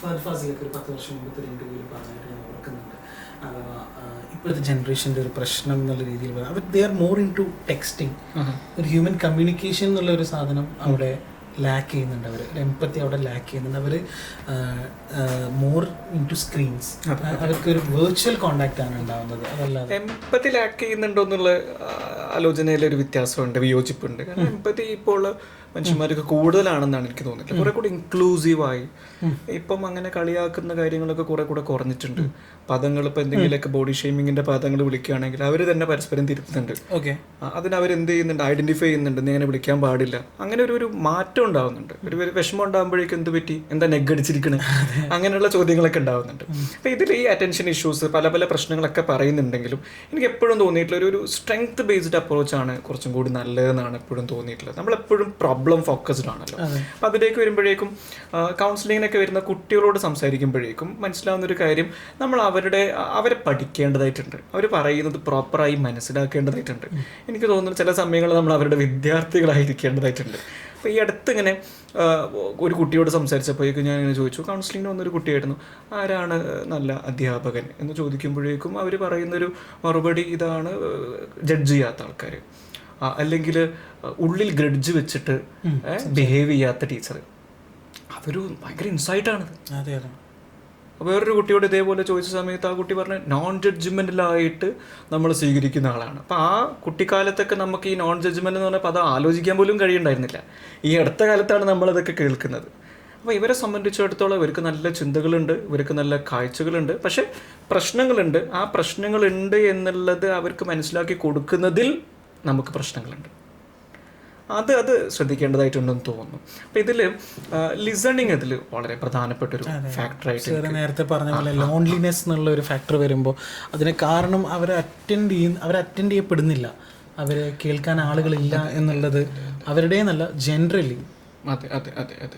ഫഹദ് ഫാസിലൊക്കെ ഒരു 10 വർഷം മുമ്പത്തെ ഒരു ഇൻ്റർവ്യൂവിൽ പറഞ്ഞായിട്ട് ഞാൻ ഓർക്കുന്നുണ്ട്. അഥവാ ഇപ്പോഴത്തെ ജനറേഷൻ്റെ ഒരു പ്രശ്നം എന്നുള്ള രീതിയിൽ അവർ they are more into texting. ഒരു ഹ്യൂമൻ കമ്മ്യൂണിക്കേഷൻ എന്നുള്ള ഒരു സാധനം അവിടെ ലാക്ക് ചെയ്യുന്നുണ്ട്. അവർ എംപത്തി അവിടെ ലാക്ക് ചെയ്യുന്നുണ്ട്. അവർ മോർ ഇൻ ടു സ്ക്രീൻസ്. അവർക്കൊരു വെർച്വൽ കോണ്ടാക്റ്റ് ആണ് ഉണ്ടാവുന്നത്. അതല്ലാതെ എംപത്തി ലാക്ക് ചെയ്യുന്നുണ്ടോ എന്നുള്ള ആലോചനയിലൊരു വ്യത്യാസമുണ്ട്, വിയോജിപ്പുണ്ട്. കാരണം എംപത്തി ഇപ്പോൾ മനുഷ്യന്മാർക്ക് കൂടുതലാണെന്നാണ് എനിക്ക് തോന്നിയിട്ടുള്ളത്. കുറെ കൂടി ഇൻക്ലൂസീവായി ഇപ്പം അങ്ങനെ കളിയാക്കുന്ന കാര്യങ്ങളൊക്കെ കുറെ കൂടെ കുറഞ്ഞിട്ടുണ്ട്. പദങ്ങൾ ഇപ്പം എന്തെങ്കിലുമൊക്കെ ബോഡി ഷെയ്മിങ്ങിന്റെ പദങ്ങൾ വിളിക്കുകയാണെങ്കിൽ അവർ തന്നെ പരസ്പരം തിരുത്തുന്നുണ്ട്. ഓക്കെ, അതിനവരെന്ത് ചെയ്യുന്നുണ്ട്, ഐഡന്റിഫൈ ചെയ്യുന്നുണ്ട്, നീ അങ്ങനെ വിളിക്കാൻ പാടില്ല. അങ്ങനെ ഒരു മാറ്റം ഉണ്ടാവുന്നുണ്ട്. ഒരു വിഷമം ഉണ്ടാകുമ്പോഴേക്കും എന്ത് പറ്റി, എന്താ നെഗടിച്ചിരിക്കണേ, അങ്ങനെയുള്ള ചോദ്യങ്ങളൊക്കെ ഉണ്ടാവുന്നുണ്ട്. അപ്പം ഇതിൽ ഈ അറ്റൻഷൻ ഇഷ്യൂസ് പല പല പ്രശ്നങ്ങളൊക്കെ പറയുന്നുണ്ടെങ്കിലും എനിക്ക് എപ്പോഴും തോന്നിയിട്ടുള്ള ഒരു സ്ട്രെങ്ത് ബേസ്ഡ് അപ്രോച്ചാണ് കുറച്ചും കൂടി നല്ലതെന്നാണ് എപ്പോഴും തോന്നിയിട്ടുള്ളത്. നമ്മളെപ്പോഴും പ്രോബ്ലം ഫോക്കസ്ഡ് ആണല്ലോ. അപ്പം അതിലേക്ക് വരുമ്പോഴേക്കും കൗൺസിലിങ്ങിനൊക്കെ വരുന്ന കുട്ടികളോട് സംസാരിക്കുമ്പോഴേക്കും മനസ്സിലാവുന്ന ഒരു കാര്യം, നമ്മൾ അവരെ പഠിക്കേണ്ടതായിട്ടുണ്ട്. അവർ പറയുന്നത് പ്രോപ്പറായി മനസ്സിലാക്കേണ്ടതായിട്ടുണ്ട്. എനിക്ക് തോന്നുന്നു ചില സമയങ്ങളിൽ നമ്മൾ അവരുടെ വിദ്യാർത്ഥികളായിരിക്കേണ്ടതായിട്ടുണ്ട്. അപ്പോൾ ഈ അടുത്ത് ഇങ്ങനെ ഒരു കുട്ടിയോട് സംസാരിച്ചപ്പോഴേക്കും ഞാൻ ഇങ്ങനെ ചോദിച്ചു, കൗൺസിലിങ്ങിന് വന്നൊരു കുട്ടിയായിരുന്നു, ആരാണ് നല്ല അധ്യാപകൻ എന്ന് ചോദിക്കുമ്പോഴേക്കും അവർ പറയുന്നൊരു മറുപടി ഇതാണ്, ജഡ്ജ് ചെയ്യാത്ത ആൾക്കാർ, അല്ലെങ്കിൽ ഉള്ളിൽ ഗ്രഡ്ജ് വെച്ചിട്ട് ബിഹേവ് ചെയ്യാത്ത ടീച്ചർ. അതൊരു ഭയങ്കര ഇൻസൈറ്റാണത്. അതെ അതെ. വേറൊരു കുട്ടിയോട് ഇതേപോലെ ചോദിച്ച സമയത്ത് ആ കുട്ടി പറഞ്ഞ നോൺ ജഡ്ജ്മെൻ്റലായിട്ട് നമ്മൾ സ്വീകരിക്കുന്ന ആളാണ്. അപ്പോൾ ആ കുട്ടിക്കാലത്തൊക്കെ നമുക്ക് ഈ നോൺ ജഡ്ജ്മെൻ്റ് എന്ന് പറഞ്ഞപ്പോൾ അത് ആലോചിക്കാൻ പോലും കഴിയുണ്ടായിരുന്നില്ല. ഈ അടുത്ത കാലത്താണ് നമ്മളതൊക്കെ കേൾക്കുന്നത്. അപ്പോൾ ഇവരെ സംബന്ധിച്ചിടത്തോളം ഇവർക്ക് നല്ല ചിന്തകളുണ്ട്, ഇവർക്ക് നല്ല കാഴ്ചകളുണ്ട്, പക്ഷേ പ്രശ്നങ്ങളുണ്ട്. ആ പ്രശ്നങ്ങളുണ്ട് എന്നുള്ളത് അവർക്ക് മനസ്സിലാക്കി കൊടുക്കുന്നതിൽ നമുക്ക് പ്രശ്നങ്ങളുണ്ട്. അത് ശ്രദ്ധിക്കേണ്ടതായിട്ടുണ്ടെന്ന് തോന്നുന്നു. അപ്പം ഇതിൽ ലിസണിങ് ഇതിൽ വളരെ പ്രധാനപ്പെട്ടൊരു ഫാക്ടറായിട്ട് നേരത്തെ പറഞ്ഞ പോലെ ലോൺലിനെസ് എന്നുള്ള ഒരു ഫാക്ടർ വരുമ്പോൾ അതിന് കാരണം അവർ അറ്റൻഡ് ചെയ്യപ്പെടുന്നില്ല, അവരെ കേൾക്കാൻ ആളുകളില്ല എന്നുള്ളത് അവരുടെ നല്ല ജനറലി. അതെ അതെ അതെ അതെ.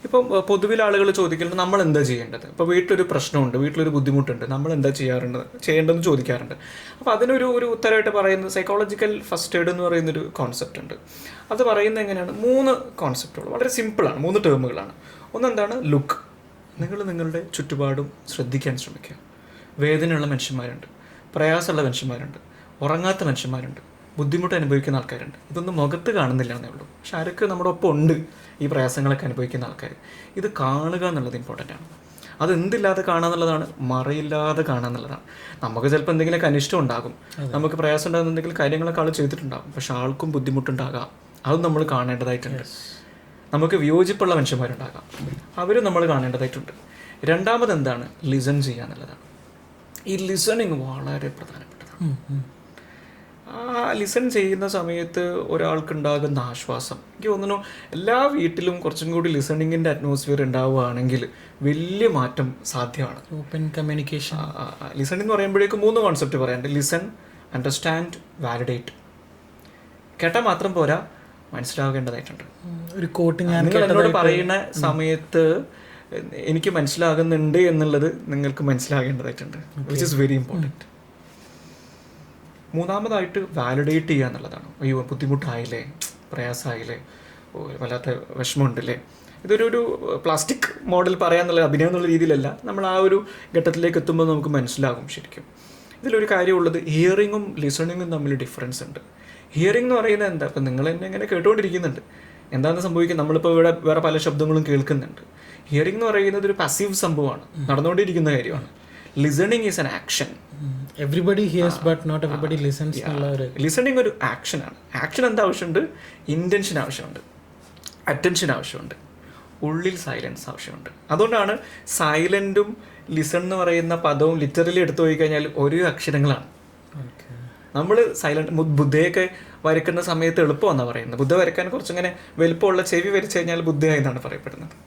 ഇപ്പം പൊതുവിൽ ആളുകൾ ചോദിക്കുന്നത് നമ്മൾ എന്താ ചെയ്യേണ്ടത്, ഇപ്പോൾ വീട്ടിലൊരു പ്രശ്നമുണ്ട്, വീട്ടിലൊരു ബുദ്ധിമുട്ടുണ്ട്, നമ്മൾ എന്താ ചെയ്യേണ്ടതെന്ന് ചോദിക്കാറുണ്ട്. അപ്പോൾ അതിനൊരു ഉത്തരമായിട്ട് പറയുന്നത് സൈക്കോളജിക്കൽ ഫസ്റ്റ് എയ്ഡ് എന്ന് പറയുന്നൊരു കോൺസെപ്റ്റ് ഉണ്ട്. അത് പറയുന്നത് എങ്ങനെയാണ്, 3 കോൺസെപ്റ്റുകൾ, വളരെ സിമ്പിളാണ്, 3 ടേമുകളാണ്. ഒന്നെന്താണ്, ലുക്ക്. നിങ്ങൾ നിങ്ങളുടെ ചുറ്റുപാടും ശ്രദ്ധിക്കാൻ ശ്രമിക്കുക. വേദനയുള്ള മനുഷ്യന്മാരുണ്ട്, പ്രയാസമുള്ള മനുഷ്യന്മാരുണ്ട്, ഉറങ്ങാത്ത മനുഷ്യന്മാരുണ്ട്, ബുദ്ധിമുട്ട് അനുഭവിക്കുന്ന ആൾക്കാരുണ്ട്. ഇതൊന്നും മുഖത്ത് കാണുന്നില്ല എന്നേ ഉള്ളൂ, പക്ഷെ ആരൊക്കെ നമ്മുടെ ഒപ്പം ഉണ്ട് ഈ പ്രയാസങ്ങളൊക്കെ അനുഭവിക്കുന്ന ആൾക്കാർ. ഇത് കാണുക എന്നുള്ളത് ഇമ്പോർട്ടൻ്റ് ആണ്. അതെന്തില്ലാതെ കാണുക എന്നുള്ളതാണ്, മറയില്ലാതെ കാണുക എന്നുള്ളതാണ്. നമുക്ക് ചിലപ്പോൾ എന്തെങ്കിലുമൊക്കെ അനിഷ്ടം ഉണ്ടാകും, നമുക്ക് പ്രയാസം ഉണ്ടാകുന്ന കാര്യങ്ങളൊക്കെ ആൾ ചെയ്തിട്ടുണ്ടാകും, പക്ഷെ ആൾക്കും ബുദ്ധിമുട്ടുണ്ടാകാം. അതും നമ്മൾ കാണേണ്ടതായിട്ടുണ്ട്. നമുക്ക് വിയോജിപ്പുള്ള മനുഷ്യന്മാരുണ്ടാകാം, അവരും നമ്മൾ കാണേണ്ടതായിട്ടുണ്ട്. രണ്ടാമത് എന്താണ്, ലിസൺ ചെയ്യുക എന്നുള്ളതാണ്. ഈ ലിസണിങ് വളരെ പ്രധാനപ്പെട്ടതാണ്. ആ ലിസൺ ചെയ്യുന്ന സമയത്ത് ഒരാൾക്കുണ്ടാകുന്ന ആശ്വാസം, എനിക്ക് തോന്നുന്നു എല്ലാ വീട്ടിലും കുറച്ചും കൂടി ലിസണിങ്ങിൻ്റെ അറ്റ്മോസ്ഫിയർ ഉണ്ടാവുകയാണെങ്കിൽ വലിയ മാറ്റം സാധ്യമാണ്. Open communication. ലിസൺ എന്ന് പറയുമ്പോഴേക്കും 3 കോൺസെപ്റ്റ് പറയാനുണ്ട്. Listen, understand, validate. കേട്ടാൽ മാത്രം പോരാ, മനസ്സിലാകേണ്ടതായിട്ടുണ്ട്. ഒരു കോട്ട് നിങ്ങൾ എന്നോട് പറയുന്ന സമയത്ത് എനിക്ക് മനസ്സിലാകുന്നുണ്ട് എന്നുള്ളത് നിങ്ങൾക്ക് മനസ്സിലാകേണ്ടതായിട്ടുണ്ട്, വിച്ച് ഇസ് വെരി ഇമ്പോർട്ടൻറ്റ്. മൂന്നാമതായിട്ട് വാലിഡേറ്റ് ചെയ്യുക എന്നുള്ളതാണ്. അയ്യോ ബുദ്ധിമുട്ടായില്ലേ, പ്രയാസമായില്ലേ, വല്ലാത്ത വിഷമമുണ്ടല്ലേ. ഇതൊരു പ്ലാസ്റ്റിക് മോഡൽ പറയാന്നുള്ള അഭിനയം എന്നുള്ള രീതിയിലല്ല, നമ്മൾ ആ ഒരു ഘട്ടത്തിലേക്ക് എത്തുമ്പോൾ നമുക്ക് മനസ്സിലാകും ശരിക്കും. ഇതിലൊരു കാര്യമുള്ളത്, ഹിയറിങ്ങും ലിസണിങ്ങും തമ്മിൽ ഡിഫറൻസ് ഉണ്ട്. ഹിയറിംഗ് എന്ന് പറയുന്നത് എന്താ, ഇപ്പം നിങ്ങൾ എന്നെ ഇങ്ങനെ കേട്ടുകൊണ്ടിരിക്കുന്നുണ്ട്, എന്താണെന്ന് സംഭവിക്കുന്നത്, നമ്മളിപ്പോൾ ഇവിടെ വേറെ പല ശബ്ദങ്ങളും കേൾക്കുന്നുണ്ട്. ഹിയറിംഗ് എന്ന് പറയുന്നത് ഒരു പാസീവ് സംഭവമാണ്, നടന്നുകൊണ്ടിരിക്കുന്ന കാര്യമാണ്. Listening is an action. Everybody hears but not everybody listens. Listening ഒരു ആക്ഷനാണ്. ആക്ഷൻ എന്താ ആവശ്യമുണ്ട്, ഇൻറ്റൻഷൻ ആവശ്യമുണ്ട്, അറ്റൻഷൻ ആവശ്യമുണ്ട്, ഉള്ളിൽ സൈലൻസ് ആവശ്യമുണ്ട്. അതുകൊണ്ടാണ് സൈലൻറ്റും ലിസൺ എന്ന് പറയുന്ന പദവും ലിറ്ററലി എടുത്തു പോയി കഴിഞ്ഞാൽ ഒരേ അക്ഷരങ്ങളാണ്. നമ്മൾ സൈലൻറ്റ്, ബുദ്ധയൊക്കെ വരയ്ക്കുന്ന സമയത്ത് എളുപ്പമെന്നാണ് പറയുന്നത്. ബുദ്ധ വരയ്ക്കാൻ കുറച്ചിങ്ങനെ വലുപ്പമുള്ള ചെവി വരച്ചു കഴിഞ്ഞാൽ ബുദ്ധയായി എന്നാണ് പറയപ്പെടുന്നത്.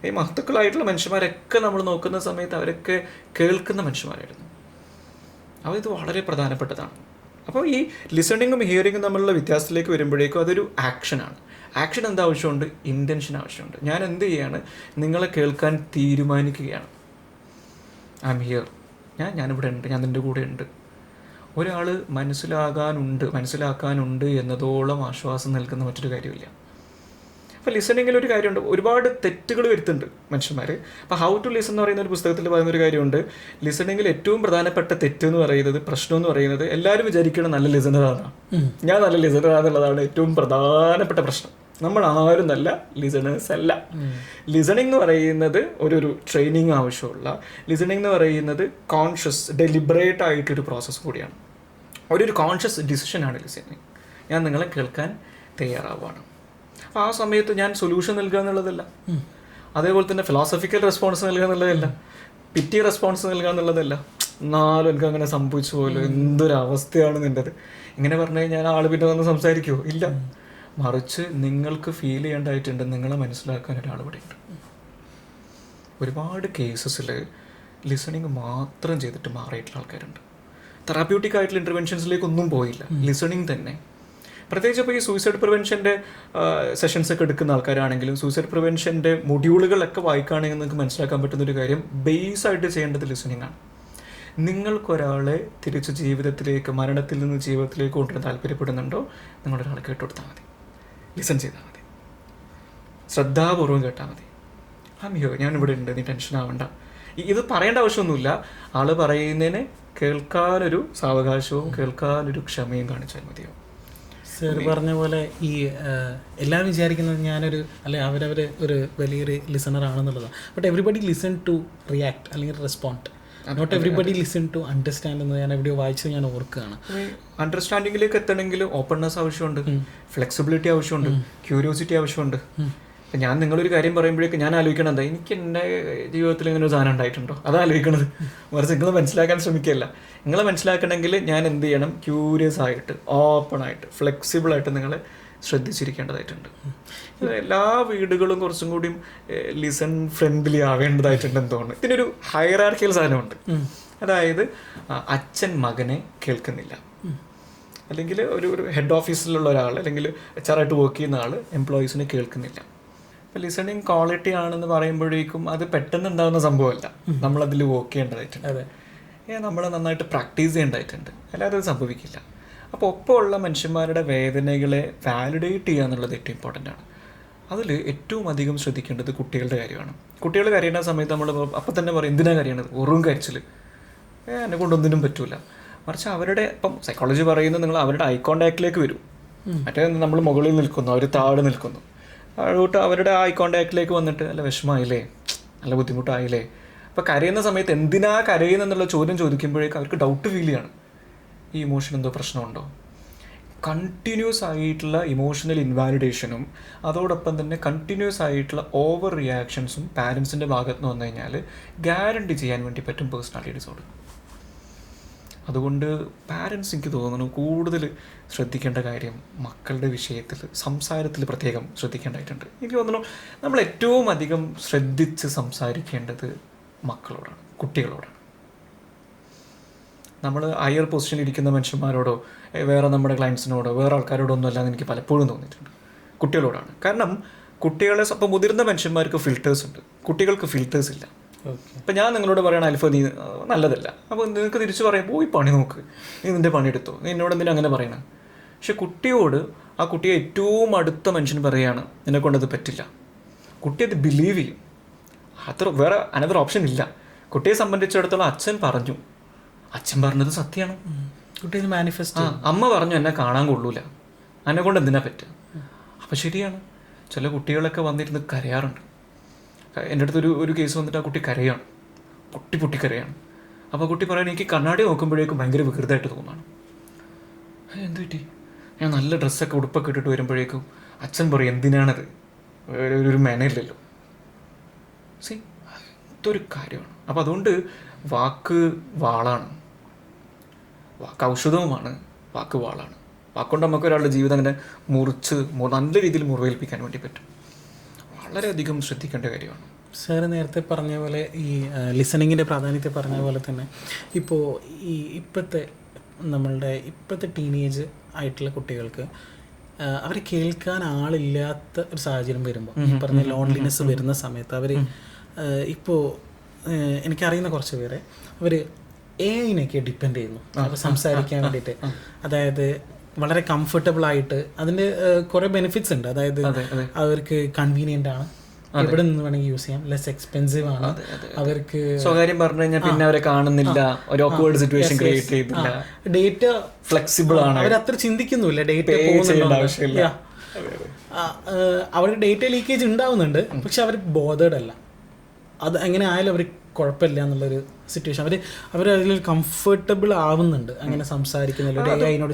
ഈ മഹത്തുക്കളായിട്ടുള്ള മനുഷ്യന്മാരൊക്കെ നമ്മൾ നോക്കുന്ന സമയത്ത് അവരൊക്കെ കേൾക്കുന്ന മനുഷ്യന്മാരായിരുന്നു. അപ്പോൾ ഇത് വളരെ പ്രധാനപ്പെട്ടതാണ്. അപ്പോൾ ഈ ലിസണിങ്ങും ഹിയറിങ്ങും തമ്മിലുള്ള വ്യത്യാസത്തിലേക്ക് വരുമ്പോഴേക്കും അതൊരു ആക്ഷനാണ്. ആക്ഷൻ എന്താ ആവശ്യമുണ്ട്, ഇൻറ്റൻഷൻ ആവശ്യമുണ്ട്. ഞാൻ എന്ത് ചെയ്യാണ്, നിങ്ങളെ കേൾക്കാൻ തീരുമാനിക്കുകയാണ്. ഐ ആം ഹിയർ, ഞാനിവിടെ ഉണ്ട്, ഞാൻ നിൻ്റെ കൂടെ ഉണ്ട്. ഒരാൾ മനസ്സിലാക്കാനുണ്ട് എന്നതോളം ആശ്വാസം നൽകുന്ന മറ്റൊരു കാര്യമില്ല. അപ്പോൾ ലിസണിങ്ങിൽ ഒരു കാര്യമുണ്ട്, ഒരുപാട് തെറ്റുകൾ വരുത്തുന്നുണ്ട് മനുഷ്യന്മാർ. അപ്പോൾ ഹൗ ടു ലിസൺ എന്ന് പറയുന്ന ഒരു പുസ്തകത്തിൽ പറയുന്നൊരു കാര്യമുണ്ട്, ലിസണിങ്ങിൽ ഏറ്റവും പ്രധാനപ്പെട്ട തെറ്റ് എന്ന് പറയുന്നത്, പ്രശ്നം എന്ന് പറയുന്നത്, എല്ലാവരും വിചാരിക്കണം നല്ല ലിസണറാണ്, ഞാൻ നല്ല ലിസണറാണെന്നുള്ളതാണ് ഏറ്റവും പ്രധാനപ്പെട്ട പ്രശ്നം. നമ്മൾ ആരും നല്ല ലിസണേഴ്സ് അല്ല. ലിസണിങ് എന്ന് പറയുന്നത് ഒരു ട്രെയിനിങ് ആവശ്യമുള്ള, ലിസണിങ് എന്ന് പറയുന്നത് കോൺഷ്യസ് ഡെലിബറേറ്റ് ആയിട്ടൊരു പ്രോസസ്സ് കൂടിയാണ്. ഒരു കോൺഷ്യസ് ഡിസിഷനാണ് ലിസണിങ്. ഞാൻ നിങ്ങളെ കേൾക്കാൻ തയ്യാറാവുകയാണ്. അപ്പോൾ ആ സമയത്ത് ഞാൻ സൊല്യൂഷൻ നൽകുക എന്നുള്ളതല്ല, അതേപോലെ തന്നെ ഫിലോസഫിക്കൽ റെസ്പോൺസ് നൽകുക എന്നുള്ളതല്ല, പിറ്റി റെസ്പോൺസ് നൽകുക എന്നുള്ളതല്ല. എന്നാലും എനിക്ക് അങ്ങനെ സംഭവിച്ചു പോലും, എന്തൊരവസ്ഥയാണ് നിൻ്റെത്, ഇങ്ങനെ പറഞ്ഞു കഴിഞ്ഞാൽ ആൾ പിന്നെ വന്ന് സംസാരിക്കുമോ? ഇല്ല. മറിച്ച് നിങ്ങൾക്ക് ഫീൽ ചെയ്യേണ്ടതായിട്ടുണ്ട്, നിങ്ങളെ മനസ്സിലാക്കാൻ ഒരാൾ ഇവിടെ ഉണ്ട്. ഒരുപാട് കേസസിൽ ലിസണിങ് മാത്രം ചെയ്തിട്ട് മാറിയിട്ടുള്ള ആൾക്കാരുണ്ട്. തെറാപ്യൂട്ടിക് ആയിട്ടുള്ള ഇൻ്റർവെൻഷൻസിലേക്കൊന്നും പോയില്ല, ലിസണിങ് തന്നെ. പ്രത്യേകിച്ച് ഇപ്പോൾ ഈ സൂയിസൈഡ് പ്രിവെൻഷൻ്റെ സെഷൻസ് ഒക്കെ എടുക്കുന്ന ആൾക്കാരാണെങ്കിലും സൂയിസൈഡ് പ്രിവെൻഷൻ്റെ മൊഡ്യൂളുകളൊക്കെ വായിക്കുകയാണെങ്കിൽ നിങ്ങൾക്ക് മനസ്സിലാക്കാൻ പറ്റുന്നൊരു കാര്യം, ബേസായിട്ട് ചെയ്യേണ്ടത് ലിസണിങ് ആണ്. നിങ്ങൾക്കൊരാളെ തിരിച്ച് ജീവിതത്തിലേക്ക്, മരണത്തിൽ നിന്ന് ജീവിതത്തിലേക്ക് കൊണ്ടുവരാൻ താല്പര്യപ്പെടുന്നുണ്ടോ, നിങ്ങളൊരാളെ കേട്ടുകൊടുത്താൽ മതി, ലിസൺ ചെയ്താൽ മതി, ശ്രദ്ധാപൂർവ്വം കേട്ടാൽ മതി. അയ്യോ ഞാനിവിടെ ഉണ്ട്, നീ ടെൻഷൻ ആവണ്ട. ഇത് പറയേണ്ട ആവശ്യമൊന്നുമില്ല. ആൾ പറയുന്നതിനെ കേൾക്കാനൊരു സാവകാശവും കേൾക്കാനൊരു ക്ഷമയും കാണിച്ചാൽ മതിയോ. സാർ പറഞ്ഞ പോലെ ഈ എല്ലാവരും വിചാരിക്കുന്നത് ഞാനൊരു അവരവർ ഒരു വലിയൊരു ലിസണർ ആണെന്നുള്ളതാണ്. But everybody listen to react അല്ലെങ്കിൽ respond, not everybody listen to understand എന്ന് ഞാൻ എവിടെയോ വായിച്ചത് ഞാൻ ഓർക്കുകയാണ്. അണ്ടർസ്റ്റാൻഡിങ്ങിലേക്ക് എത്തണമെങ്കിൽ ഓപ്പൺനെസ് ആവശ്യമുണ്ട്, ഫ്ലെക്സിബിലിറ്റി ആവശ്യമുണ്ട്, ക്യൂരിയോസിറ്റി ആവശ്യമുണ്ട്. അപ്പം ഞാൻ നിങ്ങളൊരു കാര്യം പറയുമ്പോഴേക്കും ഞാൻ ആലോചിക്കണം, എന്താ എനിക്ക് എൻ്റെ ജീവിതത്തിൽ ഇങ്ങനെ ഒരു സാധനം ഉണ്ടായിട്ടുണ്ടോ, അത് ആലോചിക്കണത്. മറിച്ച് നിങ്ങൾ മനസ്സിലാക്കാൻ ശ്രമിക്കുകയല്ല. നിങ്ങളെ മനസ്സിലാക്കണമെങ്കിൽ ഞാൻ എന്ത് ചെയ്യണം, ക്യൂരിയസ് ആയിട്ട്, ഓപ്പണായിട്ട്, ഫ്ലെക്സിബിളായിട്ട് നിങ്ങളെ ശ്രദ്ധിച്ചിരിക്കേണ്ടതായിട്ടുണ്ട്. എല്ലാ വീടുകളും കുറച്ചും കൂടിയും ലിസൺ ഫ്രണ്ട്ലി ആവേണ്ടതായിട്ടുണ്ടെന്ന് തോന്നുന്നു. ഇതിനൊരു ഹൈറാർക്കിയൽ സാധനമുണ്ട്. അതായത് അച്ഛൻ മകനെ കേൾക്കുന്നില്ല, അല്ലെങ്കിൽ ഒരു ഹെഡ് ഓഫീസിലുള്ള ഒരാൾ, അല്ലെങ്കിൽ HR-ആയിട്ട് വർക്ക് ചെയ്യുന്ന ആൾ എംപ്ലോയീസിനെ കേൾക്കുന്നില്ല. അപ്പോൾ ലിസണിങ് ക്വാളിറ്റി ആണെന്ന് പറയുമ്പോഴേക്കും അത് പെട്ടെന്ന് ഉണ്ടാകുന്ന സംഭവമല്ല, നമ്മളതിൽ വർക്ക് ചെയ്യേണ്ടതായിട്ടുണ്ട്, നമ്മൾ നന്നായിട്ട് പ്രാക്ടീസ് ചെയ്യേണ്ടതായിട്ടുണ്ട്, അല്ലാതെ അത് സംഭവിക്കില്ല. അപ്പോൾ ഒപ്പമുള്ള മനുഷ്യന്മാരുടെ വേദനകളെ വാലിഡേറ്റ് ചെയ്യുക എന്നുള്ളത് ഏറ്റവും ഇമ്പോർട്ടൻ്റ് ആണ്. അതിൽ ഏറ്റവും അധികം ശ്രദ്ധിക്കേണ്ടത് കുട്ടികളുടെ കാര്യമാണ്. കുട്ടികൾ കരയുന്ന സമയത്ത് നമ്മൾ അപ്പം തന്നെ പറയും, എന്തിനാണ് കരയണത്, വെറും കരച്ചിൽ, എന്നെ കൊണ്ടൊന്നിനും പറ്റൂല. മറിച്ച് അവരുടെ ഇപ്പം സൈക്കോളജി പറയുന്നത് നിങ്ങൾ അവരുടെ ഐ കോണ്ടാക്റ്റിലേക്ക് വരും. മറ്റേ നമ്മൾ മുകളിൽ നിൽക്കുന്നു, അവർ താഴെ നിൽക്കുന്നു. താഴോട്ട് അവരുടെ ഐ കോണ്ടാക്റ്റിലേക്ക് വന്നിട്ട് നല്ല വിഷമമായില്ലേ, നല്ല ബുദ്ധിമുട്ടായില്ലേ. അപ്പോൾ കരയുന്ന സമയത്ത് എന്തിനാ കരയുന്നെന്നുള്ള ചോദ്യം ചോദിക്കുമ്പോഴേക്കും അവർക്ക് ഡൗട്ട് ഫീൽ ചെയ്യാണ്, ഈ ഇമോഷൻ എന്തോ പ്രശ്നമുണ്ടോ. കണ്ടിന്യൂസ് ആയിട്ടുള്ള ഇമോഷണൽ ഇൻവാലിഡേഷനും അതോടൊപ്പം തന്നെ കണ്ടിന്യൂസ് ആയിട്ടുള്ള ഓവർ റിയാക്ഷൻസും പാരൻസിൻ്റെ ഭാഗത്ത് നിന്ന് വന്നു കഴിഞ്ഞാൽ ഗ്യാരണ്ടി ചെയ്യാൻ വേണ്ടി പറ്റും പേഴ്സണാലിറ്റി ഡിസോർഡർ. അതുകൊണ്ട് പാരൻസ് എനിക്ക് തോന്നുന്നു കൂടുതൽ ശ്രദ്ധിക്കേണ്ട കാര്യം മക്കളുടെ വിഷയത്തിൽ സംസാരത്തിൽ പ്രത്യേകം ശ്രദ്ധിക്കേണ്ടതായിട്ടുണ്ട്. എനിക്ക് തോന്നുന്നു നമ്മൾ ഏറ്റവും അധികം ശ്രദ്ധിച്ച് സംസാരിക്കേണ്ടത് മക്കളോടാണ്, കുട്ടികളോടാണ്. നമ്മൾ ഹയർ പൊസിഷനിൽ ഇരിക്കുന്ന മനുഷ്യന്മാരോടോ വേറെ നമ്മുടെ ക്ലയൻസിനോടോ വേറെ ആൾക്കാരോടോ ഒന്നും അല്ലാന്ന് എനിക്ക് പലപ്പോഴും തോന്നിയിട്ടുണ്ട്, കുട്ടികളോടാണ്. കാരണം കുട്ടികളെ ഇപ്പോൾ മുതിർന്ന മനുഷ്യന്മാർക്ക് ഫിൽറ്റേഴ്സ് ഉണ്ട്, കുട്ടികൾക്ക് ഫിൽറ്റേഴ്സ് ഇല്ല. ഇപ്പം ഞാൻ നിങ്ങളോട് പറയണ അൽഫ നീ നല്ലതല്ല, അപ്പോൾ നിങ്ങൾക്ക് തിരിച്ചു പറയാം, പോയി പണി നോക്ക്, നീ നിൻ്റെ പണിയെടുത്തോ, നീ എന്നോട് എന്തിനാ അങ്ങനെ പറയണം. പക്ഷെ കുട്ടിയോട് ആ കുട്ടിയെ ഏറ്റവും അടുത്ത മനുഷ്യൻ പറയുകയാണ് നിന്നെ കൊണ്ടത് പറ്റില്ല, കുട്ടി അത് ബിലീവ് ചെയ്യും. അത്ര വേറെ അനദർ ഓപ്ഷൻ ഇല്ല. കുട്ടിയെ സംബന്ധിച്ചിടത്തോളം അച്ഛൻ പറഞ്ഞു, അച്ഛൻ പറഞ്ഞത് സത്യമാണ്, കുട്ടി മാനിഫെസ്റ്റ്. അമ്മ പറഞ്ഞു എന്നെ കാണാൻ കൊള്ളൂല, എന്നെ കൊണ്ട് എന്തിനാ പറ്റുക. അപ്പം ശരിയാണ്. ചില കുട്ടികളൊക്കെ വന്നിരുന്ന് കരയാറുണ്ട്. എൻ്റെ അടുത്തൊരു കേസ് വന്നിട്ട് ആ കുട്ടി കരയാണ്, പൊട്ടി കരയാണ്. അപ്പോൾ കുട്ടി പറയാൻ എനിക്ക് കണ്ണാടി നോക്കുമ്പോഴേക്കും ഭയങ്കര വികൃതമായിട്ട് തോന്നാണ്. എന്ത് പറ്റി, ഞാൻ നല്ല ഡ്രസ്സൊക്കെ ഉടുപ്പൊക്കെ ഇട്ടിട്ട് വരുമ്പോഴേക്കും അച്ഛൻ പറയും എന്തിനാണത്, ഒരു മേനയില്ലല്ലോ. സി ഇതൊരു കാര്യമാണ്. അപ്പോൾ അതുകൊണ്ട് വാക്ക് വാളാണ്, വാക്ക് ഔഷധവുമാണ്, വാക്ക് വാളാണ്. വാക്കുകൊണ്ട് നമുക്ക് ഒരാളുടെ ജീവിതം അങ്ങനെ മുറിച്ച് നല്ല രീതിയിൽ മുറിവേൽപ്പിക്കാൻ വേണ്ടി പറ്റും. വളരെയധികം ശ്രദ്ധിക്കേണ്ട കാര്യമാണ്. സാർ നേരത്തെ പറഞ്ഞ പോലെ ഈ ലിസണിങ്ങിൻ്റെ പ്രാധാന്യത്തെ പറഞ്ഞ പോലെ തന്നെ ഇപ്പോൾ ഈ ഇപ്പോഴത്തെ ടീനേജ് ആയിട്ടുള്ള കുട്ടികൾക്ക് അവർ കേൾക്കാൻ ആളില്ലാത്ത ഒരു സാഹചര്യം വരുമ്പോൾ, ഈ പറഞ്ഞ ലോൺലിനെസ് വരുന്ന സമയത്ത് അവർ ഇപ്പോൾ എനിക്കറിയുന്ന കുറച്ച് പേരെ അവർ AI-നെയൊക്കെ ഡിപ്പെൻഡ് ചെയ്യുന്നു അപ്പോൾ സംസാരിക്കാൻ വേണ്ടിയിട്ട്. അതായത് വളരെ കംഫർട്ടബിൾ ആയിട്ട് അതിൻ്റെ കുറേ ബെനിഫിറ്റ്സ് ഉണ്ട്. അതായത് അവർക്ക് കൺവീനിയൻ്റ് ആണ്, എവിടെ നിന്ന് വേണമെങ്കിൽ യൂസ് ചെയ്യാം, ലെസ് എക്സ്പെൻസീവ് ആണ്, അവർക്ക് സ്വകാര്യം പറഞ്ഞു കഴിഞ്ഞാൽ പിന്നെ അവരെ കാണുന്നില്ല, ഒരു ഓക്വേർഡ് സിറ്റുവേഷൻ ക്രിയേറ്റ് ചെയ്തില്ല, ഡേറ്റ ഫ്ലെക്സിബിൾ ആണ്, അവരത്ര ചിന്തിക്കുന്നില്ല ഡേറ്റ പോകുന്നുണ്ടോ. അവർക്ക് ഡേറ്റ ലീക്കേജ് ഉണ്ടാവുന്നുണ്ട്, പക്ഷെ അവർ ബോധേഡ് അല്ല. അത് എങ്ങനെ ആയാലും അവർ കുഴപ്പമില്ല എന്നുള്ളൊരു സിറ്റുവേഷൻ. അവർ അതിൽ കംഫർട്ടബിൾ ആവുന്നുണ്ട് അങ്ങനെ സംസാരിക്കുന്നില്ല.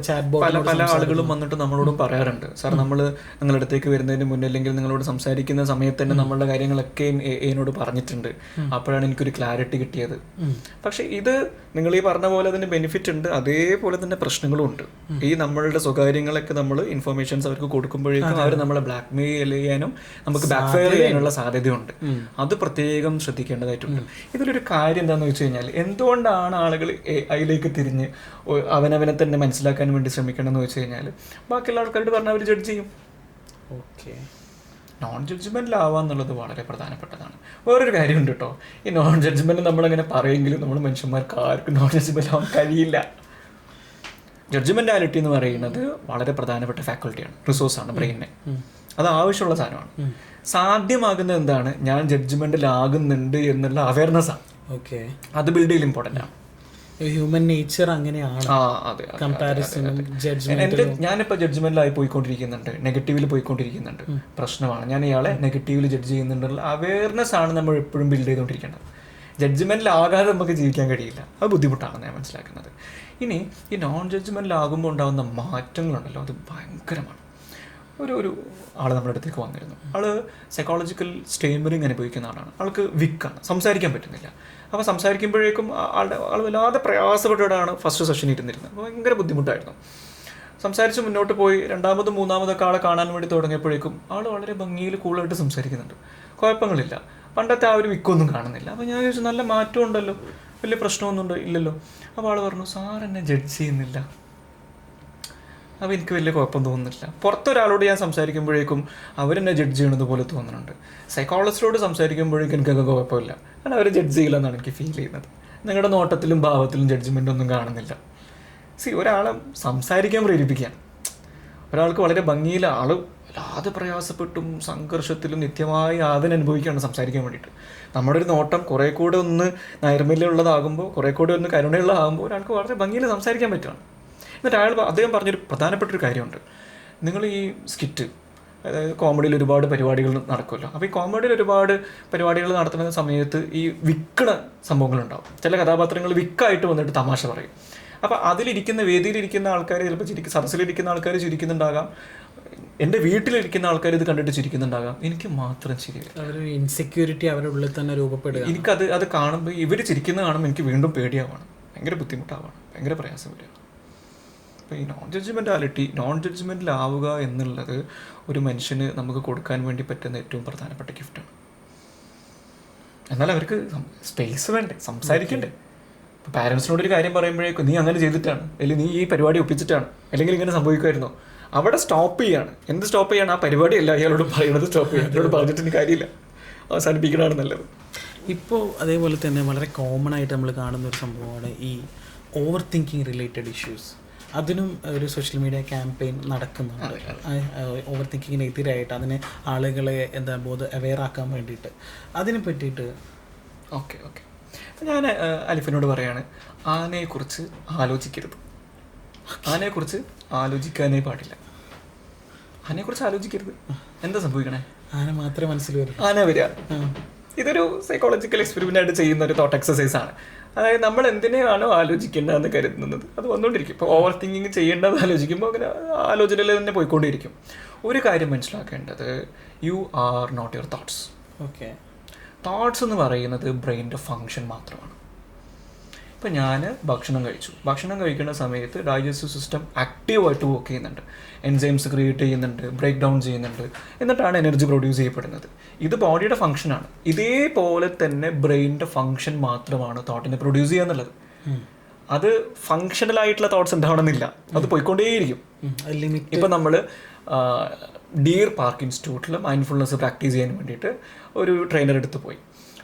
ചാറ്റ് ബോട്ട് പല ആളുകളും വന്നിട്ട് നമ്മളോടും പറയാറുണ്ട്, സാർ നമ്മൾ നിങ്ങളുടെ അടുത്തേക്ക് വരുന്നതിന് മുന്നേ അല്ലെങ്കിൽ നിങ്ങളോട് സംസാരിക്കുന്ന സമയത്ത് തന്നെ നമ്മളുടെ കാര്യങ്ങളൊക്കെ എന്നോട് പറഞ്ഞിട്ടുണ്ട്, അപ്പോഴാണ് എനിക്കൊരു ക്ലാരിറ്റി കിട്ടിയത്. പക്ഷെ ഇത് നിങ്ങൾ ഈ പറഞ്ഞ പോലെ അതിന് ബെനിഫിറ്റ് ഉണ്ട്, അതേപോലെ തന്നെ പ്രശ്നങ്ങളും ഉണ്ട്. ഈ നമ്മളുടെ സ്വകാര്യങ്ങളൊക്കെ നമ്മൾ ഇൻഫർമേഷൻസ് അവർക്ക് കൊടുക്കുമ്പോഴേക്കും അവർ നമ്മളെ ബ്ലാക്ക് മെയിൽ ചെയ്യാനും നമുക്ക് ബാക്ക് ഫയർ ചെയ്യാനുള്ള സാധ്യതയുണ്ട്. അത് പ്രത്യേകം ശ്രദ്ധിക്കേണ്ടതായിട്ടുണ്ട്. ഇതിലൊരു കാര്യം എന്താണെന്ന് വെച്ച് കഴിഞ്ഞാൽ, എന്തുകൊണ്ടാണ് ആളുകൾ അതിലേക്ക് തിരിഞ്ഞ് അവനവനെ തന്നെ മനസ്സിലാക്കാൻ വേണ്ടി ശ്രമിക്കണമെന്ന് വെച്ച് കഴിഞ്ഞാൽ, ബാക്കിയുള്ള ആൾക്കാരോട് പറഞ്ഞാൽ അവർ ജഡ്ജ് ചെയ്യും. ഓക്കെ, നോൺ ജഡ്ജ്മെൻറ്റിലാവാന്നുള്ളത് വളരെ പ്രധാനപ്പെട്ടതാണ്. വേറൊരു കാര്യമുണ്ട് കേട്ടോ, ഈ നോൺ ജഡ്ജ്മെൻറ്റ് നമ്മളങ്ങനെ പറയുമെങ്കിലും നമ്മൾ മനുഷ്യന്മാർക്ക് ആർക്കും നോൺ ജഡ്ജ്മെൻ്റ് ആവാൻ കഴിയില്ല. ജഡ്ജ്മെൻറ്റാലിറ്റി എന്ന് പറയുന്നത് വളരെ പ്രധാനപ്പെട്ട ഫാക്കൽറ്റിയാണ്, റിസോഴ്സാണ് ബ്രെയിനിനെ. അത് ആവശ്യമുള്ള സാധനമാണ്. സാധ്യമാകുന്നത് എന്താണ്, ഞാൻ ജഡ്ജ്മെൻറ്റിലാകുന്നുണ്ട് എന്നുള്ള അവയർനെസ്സാണ്. ഓക്കെ, അത് ബിൽഡ് ചെയ്യൽ ഇമ്പോർട്ടൻ്റ് ആണ്. ഹ്യൂമൻ നേച്ചർ അങ്ങനെയാണ്. ഞാനിപ്പോൾ ജഡ്ജ്മെന്റിലായി പോയിക്കൊണ്ടിരിക്കുന്നുണ്ട്, നെഗറ്റീവിൽ പോയിക്കൊണ്ടിരിക്കുന്നുണ്ട്, പ്രശ്നമാണ്. ഞാൻ ഇയാളെ നെഗറ്റീവിൽ ജഡ്ജ് ചെയ്യുന്നുണ്ടുള്ള അവയർനെസ് ആണ് നമ്മൾ എപ്പോഴും ബിൽഡ് ചെയ്തുകൊണ്ടിരിക്കേണ്ടത്. ജഡ്ജ്മെന്റിലാകാതെ നമുക്ക് ജീവിക്കാൻ കഴിയില്ല, അത് ബുദ്ധിമുട്ടാണെന്ന് ഞാൻ മനസ്സിലാക്കുന്നത്. ഇനി ഈ നോൺ ജഡ്ജ്മെന്റിലാകുമ്പോൾ ഉണ്ടാകുന്ന മാറ്റങ്ങളുണ്ടല്ലോ, അത് ഭയങ്കരമാണ്. ഒരു ആൾ നമ്മുടെ അടുത്തേക്ക് വന്നിരുന്നു. ആള് സൈക്കോളജിക്കൽ സ്റ്റേമറിങ് അനുഭവിക്കുന്ന ആളാണ്. ആൾക്ക് വിക്കാണ്, സംസാരിക്കാൻ പറ്റുന്നില്ല. അപ്പോൾ സംസാരിക്കുമ്പോഴേക്കും ആൾ വല്ലാതെ പ്രയാസപ്പെട്ടിട്ടാണ് ഫസ്റ്റ് സെഷൻ ഇരുന്നിരുന്നത്. അപ്പോൾ ഭയങ്കര ബുദ്ധിമുട്ടായിരുന്നു. സംസാരിച്ച് മുന്നോട്ട് പോയി രണ്ടാമതും മൂന്നാമതൊക്കെ ആളെ കാണാൻ വേണ്ടി തുടങ്ങിയപ്പോഴേക്കും ആൾ വളരെ ഭംഗിയിൽ കൂളായിട്ട് സംസാരിക്കുന്നുണ്ട്, കുഴപ്പങ്ങളില്ല. പണ്ടത്തെ ആ ഒരു വിക്കൊന്നും കാണുന്നില്ല. അപ്പോൾ ഞാൻ ചോദിച്ചു, നല്ല മാറ്റം ഉണ്ടല്ലോ, വലിയ പ്രശ്നമൊന്നും ഇല്ലല്ലോ. അപ്പോൾ ആൾ പറഞ്ഞു, സാർ എന്നെ ജഡ്ജ് ചെയ്യുന്നില്ല. അപ്പോൾ എനിക്ക് വലിയ കുഴപ്പം തോന്നുന്നില്ല. പുറത്തൊരാളോട് ഞാൻ സംസാരിക്കുമ്പോഴേക്കും അവരെന്നെ ജഡ്ജ് ചെയ്യണത് പോലെ തോന്നുന്നുണ്ട്. സൈക്കോളജിസ്റ്റോട് സംസാരിക്കുമ്പോഴേക്കും എനിക്കൊക്കെ കുഴപ്പമില്ല, കാരണം അവർ ജഡ്ജ് ചെയ്യില്ലെന്നാണ് എനിക്ക് ഫീൽ ചെയ്യുന്നത്. നിങ്ങളുടെ നോട്ടത്തിലും ഭാവത്തിലും ജഡ്ജ്മെൻ്റ് ഒന്നും കാണുന്നില്ല. ഒരാളെ സംസാരിക്കാൻ പ്രേരിപ്പിക്കാൻ, ഒരാൾക്ക് വളരെ ഭംഗിയിൽ ആൾ വല്ലാതെ പ്രയാസപ്പെട്ടും സംഘർഷത്തിലും നിത്യമായി അതിനനുഭവിക്കുകയാണ് സംസാരിക്കാൻ വേണ്ടിയിട്ട്. നമ്മുടെ ഒരു നോട്ടം കുറേ കൂടെ ഒന്ന് നൈർമല്യമുള്ളതാകുമ്പോൾ, കുറേ കൂടെ ഒന്ന് കരുണയുള്ളതാകുമ്പോൾ ഒരാൾക്ക് വളരെ ഭംഗിയിൽ സംസാരിക്കാൻ പറ്റുകയാണ്. എന്നിട്ട് അദ്ദേഹം പറഞ്ഞൊരു പ്രധാനപ്പെട്ടൊരു കാര്യമുണ്ട്. നിങ്ങൾ ഈ സ്കിറ്റ്, അതായത് കോമഡിയിൽ ഒരുപാട് പരിപാടികൾ നടക്കുമല്ലോ. അപ്പോൾ ഈ കോമഡിയിൽ ഒരുപാട് പരിപാടികൾ നടത്തുന്ന സമയത്ത് ഈ വിക്കണ സംഭവങ്ങളുണ്ടാവും. ചില കഥാപാത്രങ്ങൾ വിക്കായിട്ട് വന്നിട്ട് തമാശ പറയും. അപ്പോൾ അതിലിരിക്കുന്ന, വേദിയിലിരിക്കുന്ന ആൾക്കാർ ചിലപ്പോൾ സദസ്സിലിരിക്കുന്ന ആൾക്കാർ ചിരിക്കുന്നുണ്ടാകാം, എൻ്റെ വീട്ടിലിരിക്കുന്ന ആൾക്കാർ ഇത് കണ്ടിട്ട് ചിരിക്കുന്നുണ്ടാകാം, എനിക്ക് മാത്രം ചിരിയില്ല. ഒരു ഇൻസെക്യൂരിറ്റി അവരുടെ ഉള്ളിൽ തന്നെ രൂപപ്പെടുക. അത് കാണുമ്പോൾ, ഇവർ ചിരിക്കുന്നത് കാണുമ്പോൾ എനിക്ക് വീണ്ടും പേടിയാവാണ്, ഭയങ്കര ബുദ്ധിമുട്ടാവാണ്, ഭയങ്കര പ്രയാസം വരികയാണ്. അപ്പോൾ ഈ നോൺ ജഡ്ജ്മെൻറ്റിലാവുക എന്നുള്ളത് ഒരു മനുഷ്യന് നമുക്ക് കൊടുക്കാൻ വേണ്ടി പറ്റുന്ന ഏറ്റവും പ്രധാനപ്പെട്ട ഗിഫ്റ്റാണ്. എന്നാൽ അവർക്ക് സ്പേസ് വേണ്ടേ, സംസാരിക്കണ്ടേ. ഇപ്പോൾ പാരൻസിനോടൊരു കാര്യം പറയുമ്പോഴേക്കും നീ അങ്ങനെ ചെയ്തിട്ടാണ്, അല്ലെങ്കിൽ നീ ഈ പരിപാടി ഒപ്പിച്ചിട്ടാണ്, അല്ലെങ്കിൽ ഇങ്ങനെ സംഭവിക്കുമായിരുന്നോ, അവിടെ സ്റ്റോപ്പ് ചെയ്യാണ്. എന്ത് സ്റ്റോപ്പ് ചെയ്യാണ്? ആ പരിപാടിയല്ല അയാളോട് പറയുന്നത് സ്റ്റോപ്പ് ചെയ്യാൻ. അയാളോട് പറഞ്ഞിട്ട് കാര്യമില്ല, അവസാനിപ്പിക്കണമാണ് നല്ലത്. ഇപ്പോൾ അതേപോലെ തന്നെ വളരെ കോമൺ ആയിട്ട് നമ്മൾ കാണുന്ന ഒരു സംഭവമാണ് ഈ ഓവർ തിങ്കിങ് റിലേറ്റഡ് ഇഷ്യൂസ്. അതിനും ഒരു സോഷ്യൽ മീഡിയ ക്യാമ്പയിൻ നടക്കുന്നുണ്ട്, ഓവർ തിങ്കിങ്ങിനെതിരായിട്ട്, അതിന് ആളുകളെ അവെയർ ആക്കാൻ വേണ്ടിയിട്ട്. അതിനെ പറ്റിയിട്ട് ഓക്കെ ഞാൻ അലിഫിനോട് പറയാണ്, ആനയെക്കുറിച്ച് ആലോചിക്കരുത്, ആനയെക്കുറിച്ച് ആലോചിക്കാനേ പാടില്ല. ആനയെക്കുറിച്ച് ആലോചിക്കരുത്. എന്താ സംഭവിക്കണേ? ആന മാത്രമേ മനസ്സിൽ വരും, ആന വരിക. ഇതൊരു സൈക്കോളജിക്കൽ എക്സ്പെരിമെൻ്റ് ആയിട്ട് ചെയ്യുന്ന ഒരു തോട്ട് എക്സസൈസ് ആണ്. അതായത് നമ്മൾ എന്തിനെയാണോ ആലോചിക്കേണ്ടതെന്ന് കരുതുന്നത് അത് വന്നുകൊണ്ടിരിക്കും. ഇപ്പോൾ ഓവർ തിങ്കിങ് ചെയ്യേണ്ടതെന്ന് ആലോചിക്കുമ്പോൾ അങ്ങനെ ആലോചനയിൽ തന്നെ പോയിക്കൊണ്ടിരിക്കും. ഒരു കാര്യം മനസ്സിലാക്കേണ്ടത്, you are not your thoughts. Okay, thoughts എന്ന് പറയുന്നത് ബ്രെയിനിൻ്റെ ഫങ്ഷൻ മാത്രമാണ്. ഇപ്പം ഞാൻ ഭക്ഷണം കഴിക്കുന്ന സമയത്ത് ഡൈജസ്റ്റീവ് സിസ്റ്റം ആക്റ്റീവായിട്ട് വർക്ക് ചെയ്യുന്നുണ്ട്, എൻസൈംസ് ക്രിയേറ്റ് ചെയ്യുന്നുണ്ട്, ബ്രേക്ക് ഡൗൺ ചെയ്യുന്നുണ്ട്, എന്നിട്ടാണ് എനർജി പ്രൊഡ്യൂസ് ചെയ്യപ്പെടുന്നത്. ഇത് ബോഡിയുടെ ഫംഗ്ഷനാണ്. ഇതേപോലെ തന്നെ ബ്രെയിനിൻ്റെ ഫംഗ്ഷൻ മാത്രമാണ് തോട്ടിനെ പ്രൊഡ്യൂസ് ചെയ്യുക എന്നുള്ളത്. അത് ഫങ്ഷണലായിട്ടുള്ള തോട്ട്സ് ഉണ്ടാവണമെന്നില്ല, അത് പോയിക്കൊണ്ടേയിരിക്കും. ഇപ്പം നമ്മൾ ഡിയർ പാർക്ക് ഇൻസ്റ്റിറ്റ്യൂട്ടിൽ മൈൻഡ്ഫുൾനെസ് പ്രാക്ടീസ് ചെയ്യാൻ വേണ്ടിയിട്ട് ഒരു ട്രെയിനർ എടുത്ത് പോയി.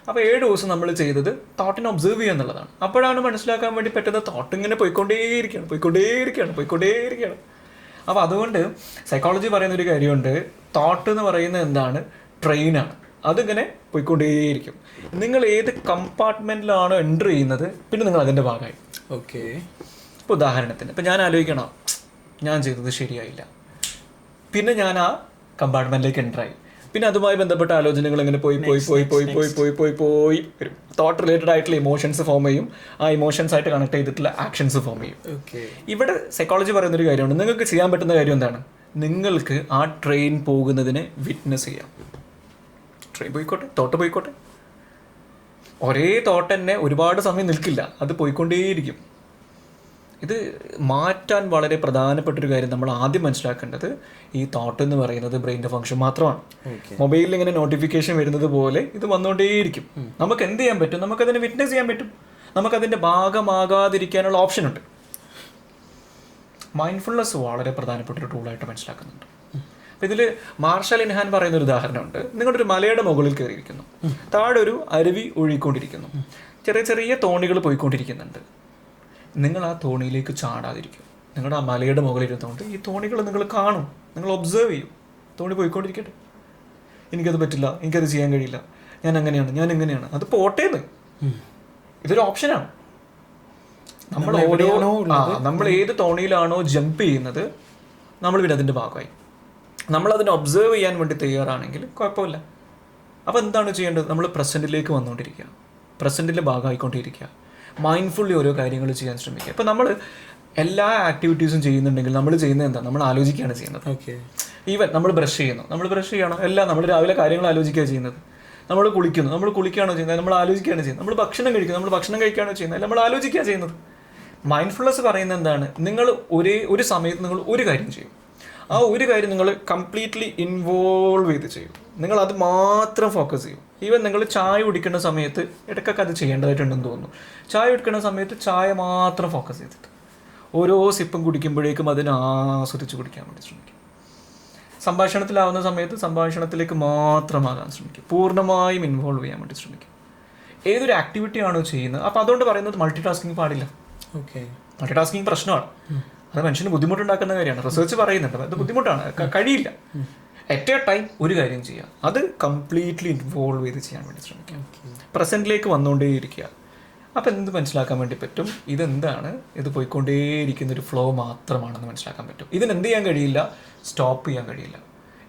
അപ്പോൾ 7 ദിവസം നമ്മൾ ചെയ്തത് തോട്ടിനെ ഒബ്സർവ് ചെയ്യുക എന്നുള്ളതാണ്. അപ്പോഴാണ് മനസ്സിലാക്കാൻ വേണ്ടി പറ്റുന്നത് തോട്ട് ഇങ്ങനെ പോയിക്കൊണ്ടേയിരിക്കുകയാണ്. അപ്പോൾ അതുകൊണ്ട് സൈക്കോളജി പറയുന്ന ഒരു കാര്യമുണ്ട്, തോട്ട് എന്ന് പറയുന്നത് എന്താണ്, ട്രെയിനാണ്. അതിങ്ങനെ പോയിക്കൊണ്ടേയിരിക്കും. നിങ്ങൾ ഏത് കമ്പാർട്ട്മെൻറ്റിലാണോ എൻ്റർ ചെയ്യുന്നത്, പിന്നെ നിങ്ങൾ അതിൻ്റെ ഭാഗമായി. ഓക്കെ. ഇപ്പോൾ ഉദാഹരണത്തിന് ഇപ്പം ഞാൻ ആലോചിക്കണം, ഞാൻ ചെയ്തത് ശരിയായില്ല, പിന്നെ ഞാൻ ആ കമ്പാർട്ട്മെൻറ്റിലേക്ക് എൻ്ററായി, പിന്നെ അതുമായി ബന്ധപ്പെട്ട ആലോചനകൾ ഇങ്ങനെ പോയി പോയി പോയി പോയി പോയി പോയി പോയി പോയി വരും. തോട്ട് റിലേറ്റഡ് ആയിട്ടുള്ള ഇമോഷൻസ് ഫോം ചെയ്യും, ആ ഇമോഷൻസ് ആയിട്ട് കണക്ട് ചെയ്തിട്ടുള്ള ആക്ഷൻസ് ഫോം ചെയ്യും. ഇവിടെ സൈക്കോളജി പറയുന്നൊരു കാര്യമുണ്ട്, നിങ്ങൾക്ക് ചെയ്യാൻ പറ്റുന്ന കാര്യം എന്താണ്, നിങ്ങൾക്ക് ആ ട്രെയിൻ പോകുന്നതിനെ വിറ്റ്നസ് ചെയ്യാം. ട്രെയിൻ പോയിക്കോട്ടെ, തോട്ട് പോയിക്കോട്ടെ, ഒരേ തോട്ട് തന്നെ ഒരുപാട് സമയം നിൽക്കില്ല, അത് പോയിക്കൊണ്ടേയിരിക്കും. ഇത് മാറ്റാൻ വളരെ പ്രധാനപ്പെട്ടൊരു കാര്യം നമ്മൾ ആദ്യം മനസ്സിലാക്കേണ്ടത്, ഈ തോട്ട് എന്ന് പറയുന്നത് ബ്രെയിൻ്റെ ഫംഗ്ഷൻ മാത്രമാണ്. മൊബൈലിൽ ഇങ്ങനെ നോട്ടിഫിക്കേഷൻ വരുന്നത് പോലെ ഇത് വന്നുകൊണ്ടേയിരിക്കും. നമുക്ക് എന്ത് ചെയ്യാൻ പറ്റും, നമുക്കതിനെ വിറ്റ്നസ് ചെയ്യാൻ പറ്റും, നമുക്കതിൻ്റെ ഭാഗമാകാതിരിക്കാനുള്ള ഓപ്ഷൻ ഉണ്ട്. മൈൻഡ്ഫുൾനെസ് വളരെ പ്രധാനപ്പെട്ടൊരു ടൂളായിട്ട് മനസ്സിലാക്കുന്നുണ്ട്. അപ്പോൾ ഇതിൽ മാർഷൽ ഇൻഹാൻ പറയുന്ന ഒരു ഉദാഹരണമുണ്ട്. നിങ്ങളുടെ ഒരു മലയുടെ മുകളിൽ കയറിയിരിക്കുന്നു, താഴെ ഒരു അരുവി ഒഴുകിക്കൊണ്ടിരിക്കുന്നു, ചെറിയ ചെറിയ തോണികൾ പോയിക്കൊണ്ടിരിക്കുന്നുണ്ട്. നിങ്ങൾ ആ തോണിയിലേക്ക് ചാടാതിരിക്കും. നിങ്ങളുടെ ആ മലയുടെ മുകളിൽ ഇരുന്നുകൊണ്ട് ഈ തോണികൾ നിങ്ങൾ കാണും, നിങ്ങൾ ഒബ്സേർവ് ചെയ്യും. തോണി പോയിക്കൊണ്ടിരിക്കട്ടെ, എനിക്കത് പറ്റില്ല, എനിക്കത് ചെയ്യാൻ കഴിയില്ല, ഞാൻ അങ്ങനെയാണ്, ഞാൻ എങ്ങനെയാണ്, അത് പോട്ടേന്ന്. ഇതൊരു ഓപ്ഷനാണ്. നമ്മൾ ഏത് തോണിയിലാണോ ജമ്പ് ചെയ്യുന്നത്, നമ്മൾ പിന്നെ അതിൻ്റെ ഭാഗമായി. നമ്മളതിനെ ഒബ്സേർവ് ചെയ്യാൻ വേണ്ടി തയ്യാറാണെങ്കിൽ കുഴപ്പമില്ല. അപ്പോൾ എന്താണ് ചെയ്യേണ്ടത്, നമ്മൾ പ്രസൻറ്റിലേക്ക് വന്നുകൊണ്ടിരിക്കുക, പ്രസൻറ്റിൻ്റെ ഭാഗമായിക്കൊണ്ടിരിക്കുക, മൈൻഡ്ഫുള്ളി ഓരോ കാര്യങ്ങൾ ചെയ്യാൻ ശ്രമിക്കുക. ഇപ്പോൾ നമ്മൾ എല്ലാ ആക്ടിവിറ്റീസും ചെയ്യുന്നുണ്ടെങ്കിൽ നമ്മൾ ചെയ്യുന്നത് എന്താ, നമ്മൾ ആലോചിക്കുകയാണ് ചെയ്യുന്നത്. ഈവൻ നമ്മൾ ബ്രഷ് ചെയ്യുന്നു, നമ്മൾ ബ്രഷ് ചെയ്യണം, എല്ലാം നമ്മൾ രാവിലെ കാര്യങ്ങൾ ആലോചിക്കുകയാണ് ചെയ്യുന്നത്. നമ്മൾ കുളിക്കുന്നു, നമ്മൾ കുളിക്കുകയാണോ ചെയ്യുന്നത്, നമ്മൾ ആലോചിക്കുകയാണ് ചെയ്യുന്നത്. നമ്മൾ ഭക്ഷണം കഴിക്കുന്നു, നമ്മൾ ഭക്ഷണം കഴിക്കുകയാണോ ചെയ്യുന്നത്, നമ്മൾ ആലോചിക്കുകയാണ് ചെയ്യുന്നത്. മൈൻഡ്ഫുൾനെസ് പറയുന്നത് എന്താണ്, നിങ്ങൾ ഒരു സമയത്ത് നിങ്ങൾ ഒരു കാര്യം ചെയ്യും, ആ ഒരു കാര്യം നിങ്ങൾ കംപ്ലീറ്റ്ലി ഇൻവോൾവ് ചെയ്ത് ചെയ്യും, നിങ്ങൾ അത് മാത്രം ഫോക്കസ് ചെയ്യും. ഈവൻ നിങ്ങൾ ചായ കുടിക്കുന്ന സമയത്ത് ഇടയ്ക്കൊക്കെ അത് ചെയ്യേണ്ടതായിട്ടുണ്ടെന്ന് തോന്നുന്നു. ചായ കുടിക്കുന്ന സമയത്ത് ചായ മാത്രം ഫോക്കസ് ചെയ്തിട്ട് ഓരോ സിപ്പും കുടിക്കുമ്പോഴേക്കും അതിനെ ആസ്വദിച്ച് കുടിക്കാൻ വേണ്ടി ശ്രമിക്കും. സംഭാഷണത്തിലാവുന്ന സമയത്ത് സംഭാഷണത്തിലേക്ക് മാത്രമാകാൻ ശ്രമിക്കും, പൂർണ്ണമായും ഇൻവോൾവ് ചെയ്യാൻ വേണ്ടി ശ്രമിക്കും. ഏതൊരു ആക്ടിവിറ്റി ആണോ ചെയ്യുന്നത്, അപ്പോൾ അതുകൊണ്ട് പറയുന്നത് മൾട്ടി ടാസ്കിങ് പാടില്ല. മൾട്ടി ടാസ്കിങ് പ്രശ്നമാണ്, അത് മനുഷ്യന് ബുദ്ധിമുട്ടുണ്ടാക്കുന്ന കാര്യമാണ്. റിസർച്ച് പറയുന്നുണ്ട് അത് ബുദ്ധിമുട്ടാണ്, കഴിയില്ല. അറ്റ് എ ടൈം ഒരു കാര്യം ചെയ്യുക, അത് കംപ്ലീറ്റ്ലി ഇൻവോൾവ് ചെയ്ത് ചെയ്യാൻ വേണ്ടി ശ്രമിക്കുക, പ്രസൻറ്റിലേക്ക് വന്നുകൊണ്ടേയിരിക്കുക. അപ്പോൾ എന്ത് മനസ്സിലാക്കാൻ വേണ്ടി പറ്റും, ഇതെന്താണ്, ഇത് പോയിക്കൊണ്ടേയിരിക്കുന്നൊരു ഫ്ലോ മാത്രമാണെന്ന് മനസ്സിലാക്കാൻ പറ്റും. ഇതിനെന്ത് ചെയ്യാൻ കഴിയില്ല, സ്റ്റോപ്പ് ചെയ്യാൻ കഴിയില്ല.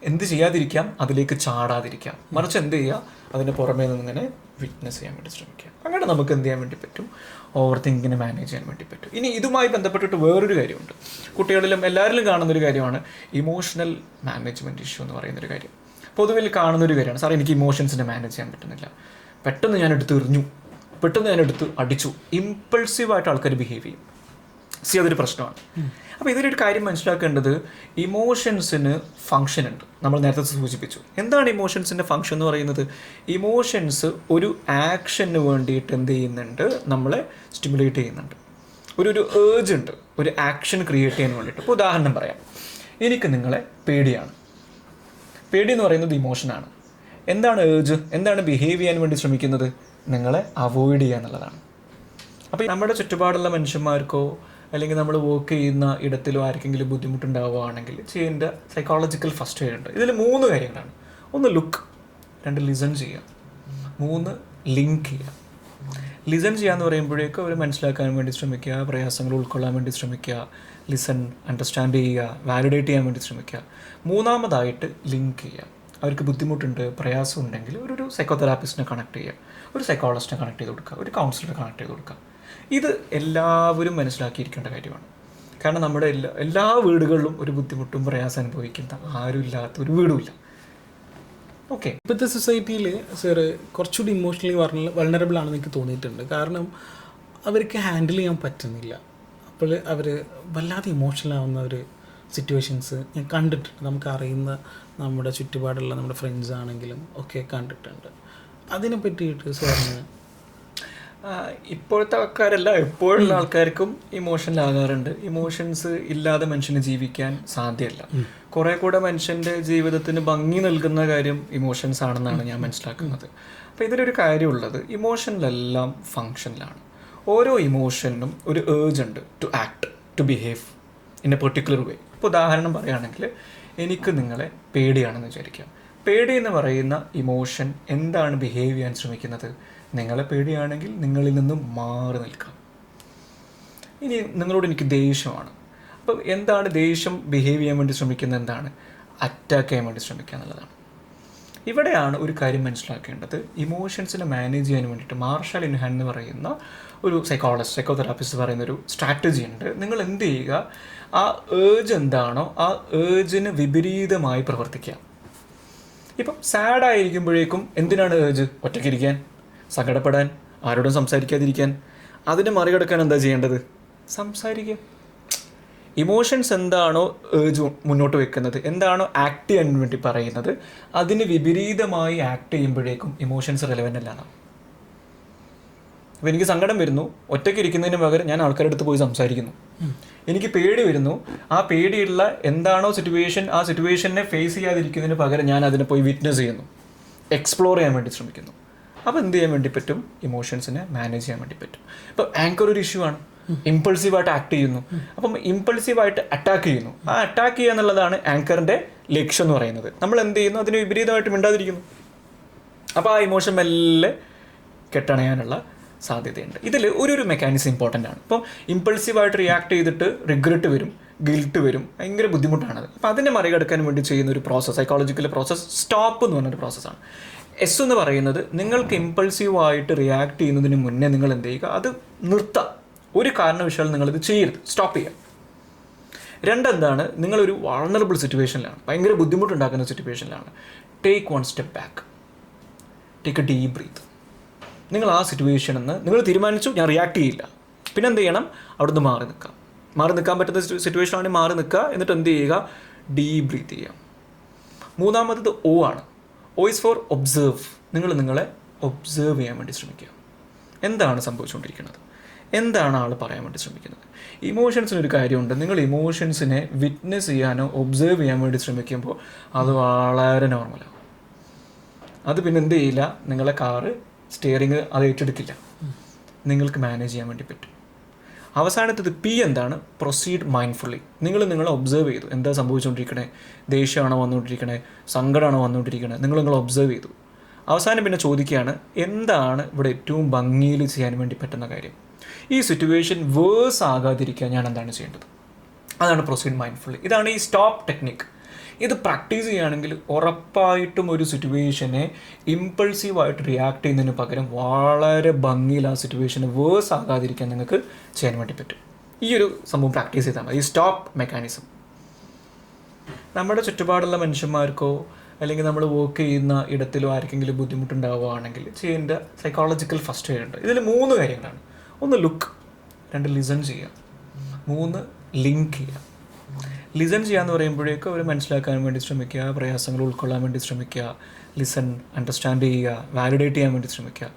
എന്ത് ചെയ്യാതിരിക്കാം, അതിലേക്ക് ചാടാതിരിക്കാം, മറിച്ച് എന്ത് ചെയ്യുക, അതിൻ്റെ പുറമേ നിന്നിങ്ങനെ വിറ്റ്നസ് ചെയ്യാൻ വേണ്ടി ശ്രമിക്കുക. അങ്ങനെ നമുക്ക് എന്ത് ചെയ്യാൻ വേണ്ടി പറ്റും, ഓവർ തിങ്കിങ്ങിനെ മാനേജ് ചെയ്യാൻ വേണ്ടി പറ്റും. ഇനി ഇതുമായി ബന്ധപ്പെട്ടിട്ട് വേറൊരു കാര്യമുണ്ട്, കുട്ടികളിലും എല്ലാവരിലും കാണുന്നൊരു കാര്യമാണ് ഇമോഷണൽ മാനേജ്മെൻറ്റ് ഇഷ്യൂ എന്ന് പറയുന്നൊരു കാര്യം. പൊതുവിൽ കാണുന്നൊരു കാര്യമാണ്, സാർ എനിക്ക് ഇമോഷൻസിനെ മാനേജ് ചെയ്യാൻ പറ്റുന്നില്ല, പെട്ടെന്ന് ഞാൻ എടുത്ത് എറിഞ്ഞു, പെട്ടെന്ന് ഞാൻ എടുത്ത് അടിച്ചു, ഇമ്പൾസീവായിട്ട് ആൾക്കാർ ബിഹേവ് ചെയ്യും. അതൊരു പ്രശ്നമാണ്. അപ്പോൾ ഇതിലൊരു കാര്യം മനസ്സിലാക്കേണ്ടത്, ഇമോഷൻസിന് ഫങ്ഷൻ ഉണ്ട്. നമ്മൾ നേരത്തെ സൂചിപ്പിച്ചു. എന്താണ് ഇമോഷൻസിൻ്റെ ഫങ്ഷൻ എന്ന് പറയുന്നത്, ഇമോഷൻസ് ഒരു ആക്ഷന് വേണ്ടിയിട്ട് എന്ത് ചെയ്യുന്നുണ്ട്, നമ്മളെ സ്റ്റിമുലേറ്റ് ചെയ്യുന്നുണ്ട്. ഒരു ഏർജ് ഉണ്ട്, ഒരു ആക്ഷൻ ക്രിയേറ്റ് ചെയ്യാൻ വേണ്ടിയിട്ട്. ഇപ്പോൾ ഉദാഹരണം പറയാം, എനിക്ക് നിങ്ങളെ പേടിയാണ്. പേടി എന്ന് പറയുന്നത് ഇമോഷനാണ്. എന്താണ് ഏർജ്, എന്താണ് ബിഹേവ് ചെയ്യാൻ വേണ്ടി ശ്രമിക്കുന്നത്, നിങ്ങളെ അവോയ്ഡ് ചെയ്യുക എന്നുള്ളതാണ്. അപ്പോൾ നമ്മുടെ ചുറ്റുപാടുള്ള മനുഷ്യന്മാർക്കോ അല്ലെങ്കിൽ നമ്മൾ വർക്ക് ചെയ്യുന്ന ഇടത്തിലോ ആർക്കെങ്കിലും ബുദ്ധിമുട്ടുണ്ടാവുകയാണെങ്കിൽ ചെയ്യേണ്ട സൈക്കോളജിക്കൽ ഫസ്റ്റ് എയ്ഡ് ഉണ്ട്. ഇതിൽ 3 കാര്യങ്ങളാണ്. 1 ലുക്ക്, 2 ലിസൺ ചെയ്യുക, 3 ലിങ്ക് ചെയ്യുക. ലിസൺ ചെയ്യുക എന്ന് പറയുമ്പോഴേക്കും അവർ മനസ്സിലാക്കാൻ വേണ്ടി ശ്രമിക്കുക, പ്രയാസങ്ങൾ ഉൾക്കൊള്ളാൻ വേണ്ടി ശ്രമിക്കുക, ലിസൺ, അണ്ടർസ്റ്റാൻഡ് ചെയ്യുക, വാലിഡേറ്റ് ചെയ്യാൻ വേണ്ടി ശ്രമിക്കുക. 3ാമതായിട്ട് ലിങ്ക് ചെയ്യുക. അവർക്ക് ബുദ്ധിമുട്ടുണ്ട്, പ്രയാസം ഉണ്ടെങ്കിൽ ഒരു സൈക്കോതെറാപ്പിസ്റ്റിനെ കണക്ട് ചെയ്യുക, ഒരു സൈക്കോളജിസ്റ്റിനെ കണക്ട് ചെയ്ത് കൊടുക്കുക, ഒരു കൗൺസിലറെ കണക്ട് ചെയ്ത് കൊടുക്കുക. ഇത് എല്ലാവരും മനസ്സിലാക്കിയിരിക്കേണ്ട കാര്യമാണ്. കാരണം നമ്മുടെ എല്ലാ വീടുകളിലും ഒരു ബുദ്ധിമുട്ടും പ്രയാസം അനുഭവിക്കുന്ന ആരും ഇല്ലാത്ത ഒരു വീടുമില്ല. ഓക്കെ, ഇപ്പോഴത്തെ സൊസൈറ്റിയിൽ സാറ് കുറച്ചുകൂടി ഇമോഷണലി വൾണറബിൾ ആണെന്ന് എനിക്ക് തോന്നിയിട്ടുണ്ട്. കാരണം അവർക്ക് ഹാൻഡിൽ ചെയ്യാൻ പറ്റുന്നില്ല. അപ്പോൾ അവർ വല്ലാതെ ഇമോഷണൽ ആവുന്ന ഒരു സിറ്റുവേഷൻസ് ഞാൻ കണ്ടിട്ടുണ്ട്. നമുക്കറിയുന്ന നമ്മുടെ ചുറ്റുപാടുള്ള നമ്മുടെ ഫ്രണ്ട്സ് ആണെങ്കിലും ഒക്കെ കണ്ടിട്ടുണ്ട്. അതിനെ പറ്റിയിട്ട് സാറിന്, ഇപ്പോഴത്തെ ആൾക്കാരല്ല, എപ്പോഴുള്ള ആൾക്കാർക്കും ഇമോഷനിലാകാറുണ്ട്. ഇമോഷൻസ് ഇല്ലാതെ മനുഷ്യന് ജീവിക്കാൻ സാധ്യമല്ല. കുറെ കൂടെ മനുഷ്യൻ്റെ ജീവിതത്തിന് ഭംഗി നൽകുന്ന കാര്യം ഇമോഷൻസ് ആണെന്നാണ് ഞാൻ മനസ്സിലാക്കുന്നത്. അപ്പോൾ ഇതിലൊരു കാര്യമുള്ളത്, ഇമോഷനിലെല്ലാം ഫങ്ഷനിലാണ്. ഓരോ ഇമോഷനും ഒരു ഏർജ് ഉണ്ട് to act, to behave in a particular way. ഇപ്പോൾ ഉദാഹരണം പറയുകയാണെങ്കിൽ എനിക്ക് നിങ്ങളെ പേടിയാണെന്ന് വിചാരിക്കാം. പേടി എന്ന് പറയുന്ന ഇമോഷൻ എന്താണ് ബിഹേവ് ചെയ്യാൻ ശ്രമിക്കുന്നത്? നിങ്ങളെ പേടിയാണെങ്കിൽ നിങ്ങളിൽ നിന്നും മാറി നിൽക്കാം. ഇനി നിങ്ങളോട് എനിക്ക് ദേഷ്യമാണ്. അപ്പം എന്താണ് ദേഷ്യം ബിഹേവ് ചെയ്യാൻ വേണ്ടി ശ്രമിക്കുന്നത്? എന്താണ്? അറ്റാക്ക് ചെയ്യാൻ വേണ്ടി ശ്രമിക്കുക എന്നുള്ളതാണ്. ഇവിടെയാണ് ഒരു കാര്യം മനസ്സിലാക്കേണ്ടത്. ഇമോഷൻസിനെ മാനേജ് ചെയ്യാൻ വേണ്ടിയിട്ട് മാർഷൽ ഇൻഹാൻ എന്ന് പറയുന്ന ഒരു സൈക്കോതെറാപ്പിസ്റ്റ് പറയുന്ന ഒരു സ്ട്രാറ്റജി ഉണ്ട്. നിങ്ങൾ എന്ത് ചെയ്യുക, ആ ഏർജ് എന്താണോ ആ ഏർജിന് വിപരീതമായി പ്രവർത്തിക്കുക. ഇപ്പം സാഡായിരിക്കുമ്പോഴേക്കും എന്തിനാണ് ഏർജ്? ഒറ്റയ്ക്കിരിക്കാൻ, സങ്കടപ്പെടാൻ, ആരോടും സംസാരിക്കാതിരിക്കാൻ. അതിനെ മറികടക്കാൻ എന്താ ചെയ്യേണ്ടത്? സംസാരിക്കുക. ഇമോഷൻസ് എന്താണോ ഏർജ് മുന്നോട്ട് വെക്കുന്നത്, എന്താണോ ആക്ട് ചെയ്യാൻ വേണ്ടി പറയുന്നത്, അതിന് വിപരീതമായി ആക്ട് ചെയ്യുമ്പോഴേക്കും ഇമോഷൻസ് റെലവൻ്റ് അല്ലാണ്. അപ്പോൾ എനിക്ക് സങ്കടം വരുന്നു, ഒറ്റയ്ക്ക് ഇരിക്കുന്നതിന് പകരം ഞാൻ ആൾക്കാരുടെ അടുത്ത് പോയി സംസാരിക്കുന്നു. എനിക്ക് പേടി വരുന്നു, ആ പേടിയുള്ള എന്താണോ സിറ്റുവേഷൻ, ആ സിറ്റുവേഷനെ ഫേസ് ചെയ്യാതിരിക്കുന്നതിന് പകരം ഞാൻ അതിനെ പോയി വിറ്റ്നസ് ചെയ്യുന്നു, എക്സ്പ്ലോർ ചെയ്യാൻ വേണ്ടി ശ്രമിക്കുന്നു. അപ്പോൾ എന്ത് ചെയ്യാൻ വേണ്ടി പറ്റും? ഇമോഷൻസിനെ മാനേജ് ചെയ്യാൻ വേണ്ടി പറ്റും. ഇപ്പോൾ ആങ്കർ ഒരു ഇഷ്യൂ ആണ്, ഇമ്പൾസീവായിട്ട് ആക്ട് ചെയ്യുന്നു. അപ്പം ഇമ്പൾസീവായിട്ട് അറ്റാക്ക് ചെയ്യുന്നു. ആ അറ്റാക്ക് ചെയ്യുക എന്നുള്ളതാണ് ആങ്കറിൻ്റെ ലക്ഷ്യം എന്ന് പറയുന്നത്. നമ്മൾ എന്ത് ചെയ്യുന്നു? അതിന് വിപരീതമായിട്ട് മിണ്ടാതിരിക്കുന്നു. അപ്പോൾ ആ ഇമോഷൻ മെല്ലെ കെട്ടണയാനുള്ള സാധ്യതയുണ്ട്. ഇതിൽ ഒരു മെക്കാനിസം ഇമ്പോർട്ടൻ്റ് ആണ്. ഇപ്പോൾ ഇമ്പൾസീവായിട്ട് റിയാക്ട് ചെയ്തിട്ട് റിഗ്രറ്റ് വരും, ഗിൽട്ട് വരും, ഭയങ്കര ബുദ്ധിമുട്ടാണത്. അപ്പോൾ അതിനെ മറികടക്കാൻ വേണ്ടി ചെയ്യുന്ന ഒരു പ്രോസസ്സ്, സൈക്കോളജിക്കൽ പ്രോസസ്സ് സ്റ്റോപ്പ് എന്ന് പറഞ്ഞൊരു പ്രോസസ്സാണ്. എസ് എന്ന് പറയുന്നത് നിങ്ങൾക്ക് ഇമ്പൾസീവായിട്ട് റിയാക്ട് ചെയ്യുന്നതിന് മുന്നേ നിങ്ങൾ എന്ത് ചെയ്യുക? അത് നിർത്താം. ഒരു കാരണവശാലും നിങ്ങളിത് ചെയ്യരുത്, സ്റ്റോപ്പ് ചെയ്യുക. രണ്ടെന്താണ്? നിങ്ങളൊരു വൾണറബിൾ സിറ്റുവേഷനിലാണ്, ഭയങ്കര ബുദ്ധിമുട്ടുണ്ടാക്കുന്ന സിറ്റുവേഷനിലാണ്. Take one step back, take a deep breath. നിങ്ങൾ ആ സിറ്റുവേഷനിൽ നിന്ന് നിങ്ങൾ തീരുമാനിച്ചു ഞാൻ റിയാക്ട് ചെയ്യില്ല, പിന്നെ എന്ത് ചെയ്യണം? അവിടുന്ന് മാറി നിൽക്കാം. മാറി നിൽക്കാൻ പറ്റുന്ന സിറ്റുവേഷനാണെങ്കിൽ മാറി നിൽക്കുക. എന്നിട്ട് എന്ത് ചെയ്യുക? ഡീപ് ബ്രീത്ത് ചെയ്യുക. മൂന്നാമത്തത് ഒ ആണ്. O is for observe. നിങ്ങൾ നിങ്ങളെ ഒബ്സേർവ് ചെയ്യാൻ വേണ്ടി ശ്രമിക്കുക. എന്താണ് സംഭവിച്ചുകൊണ്ടിരിക്കുന്നത്? എന്താണ് ആൾ പറയാൻ വേണ്ടി ശ്രമിക്കുന്നത്? ഇമോഷൻസിനൊരു കാര്യമുണ്ട്. നിങ്ങൾ ഇമോഷൻസിനെ വിറ്റ്നസ് ചെയ്യാനോ ഒബ്സേർവ് ചെയ്യാൻ വേണ്ടി ശ്രമിക്കുമ്പോൾ അത് വളരെ നോർമലാകും. അത് പിന്നെ എന്ത് ചെയ്യില്ല? നിങ്ങളെ കാറ് സ്റ്റിയറിങ് അത് ഏറ്റെടുക്കില്ല. നിങ്ങൾക്ക് മാനേജ് ചെയ്യാൻ വേണ്ടി പറ്റും. അവസാനത്തത് പി എന്താണ്? Proceed mindfully. നിങ്ങൾ ഒബ്സേർവ് ചെയ്തു, എന്താ സംഭവിച്ചുകൊണ്ടിരിക്കണേ, ദേഷ്യമാണോ വന്നുകൊണ്ടിരിക്കണേ, സങ്കടമാണോ വന്നുകൊണ്ടിരിക്കണേ, നിങ്ങൾ ഒബ്സേർവ് ചെയ്തു. അവസാനം പിന്നെ ചോദിക്കുകയാണ്, എന്താണ് ഇവിടെ ഏറ്റവും ഭംഗിയിൽ ചെയ്യാൻ വേണ്ടി പറ്റുന്ന കാര്യം? ഈ സിറ്റുവേഷൻ വേഴ്സ് ആകാതിരിക്കാൻ ഞാൻ എന്താണ് ചെയ്യേണ്ടത്? അതാണ് പ്രൊസീഡ് മൈൻഡ്ഫുള്ളി. ഇതാണ് ഈ സ്റ്റോപ്പ് ടെക്നിക്ക്. ഇത് പ്രാക്ടീസ് ചെയ്യുകയാണെങ്കിൽ ഉറപ്പായിട്ടും ഒരു സിറ്റുവേഷനെ ഇമ്പൾസീവായിട്ട് റിയാക്ട് ചെയ്യുന്നതിന് പകരം വളരെ ഭംഗിയിൽ ആ സിറ്റുവേഷന് വേഴ്സ് ആകാതിരിക്കാൻ നിങ്ങൾക്ക് ചെയ്യാൻ വേണ്ടി പറ്റും. ഈ ഒരു സംഭവം പ്രാക്ടീസ് ചെയ്താൽ മതി, ഈ സ്റ്റോപ്പ് മെക്കാനിസം. നമ്മുടെ ചുറ്റുപാടുള്ള മനുഷ്യന്മാർക്കോ അല്ലെങ്കിൽ നമ്മൾ വർക്ക് ചെയ്യുന്ന ഇടത്തിലോ ആർക്കെങ്കിലും ബുദ്ധിമുട്ടുണ്ടാവുകയാണെങ്കിൽ ചെയ്യേണ്ട സൈക്കോളജിക്കൽ ഫസ്റ്റ് എയ്ഡ് ഉണ്ട്. ഇതിൽ 3 കാര്യങ്ങളാണ്. 1 ലുക്ക്, 2 ലിസൺ ചെയ്യുക, 3 ലിങ്ക് ചെയ്യുക. ലിസൺ ചെയ്യാന്ന് പറയുമ്പോഴേക്കും അവർ മനസ്സിലാക്കാൻ വേണ്ടി ശ്രമിക്കുക, പ്രയാസങ്ങൾ ഉൾക്കൊള്ളാൻ വേണ്ടി ശ്രമിക്കുക, ലിസൺ, അണ്ടർസ്റ്റാൻഡ് ചെയ്യുക, വാലിഡേറ്റ് ചെയ്യാൻ വേണ്ടി ശ്രമിക്കുക.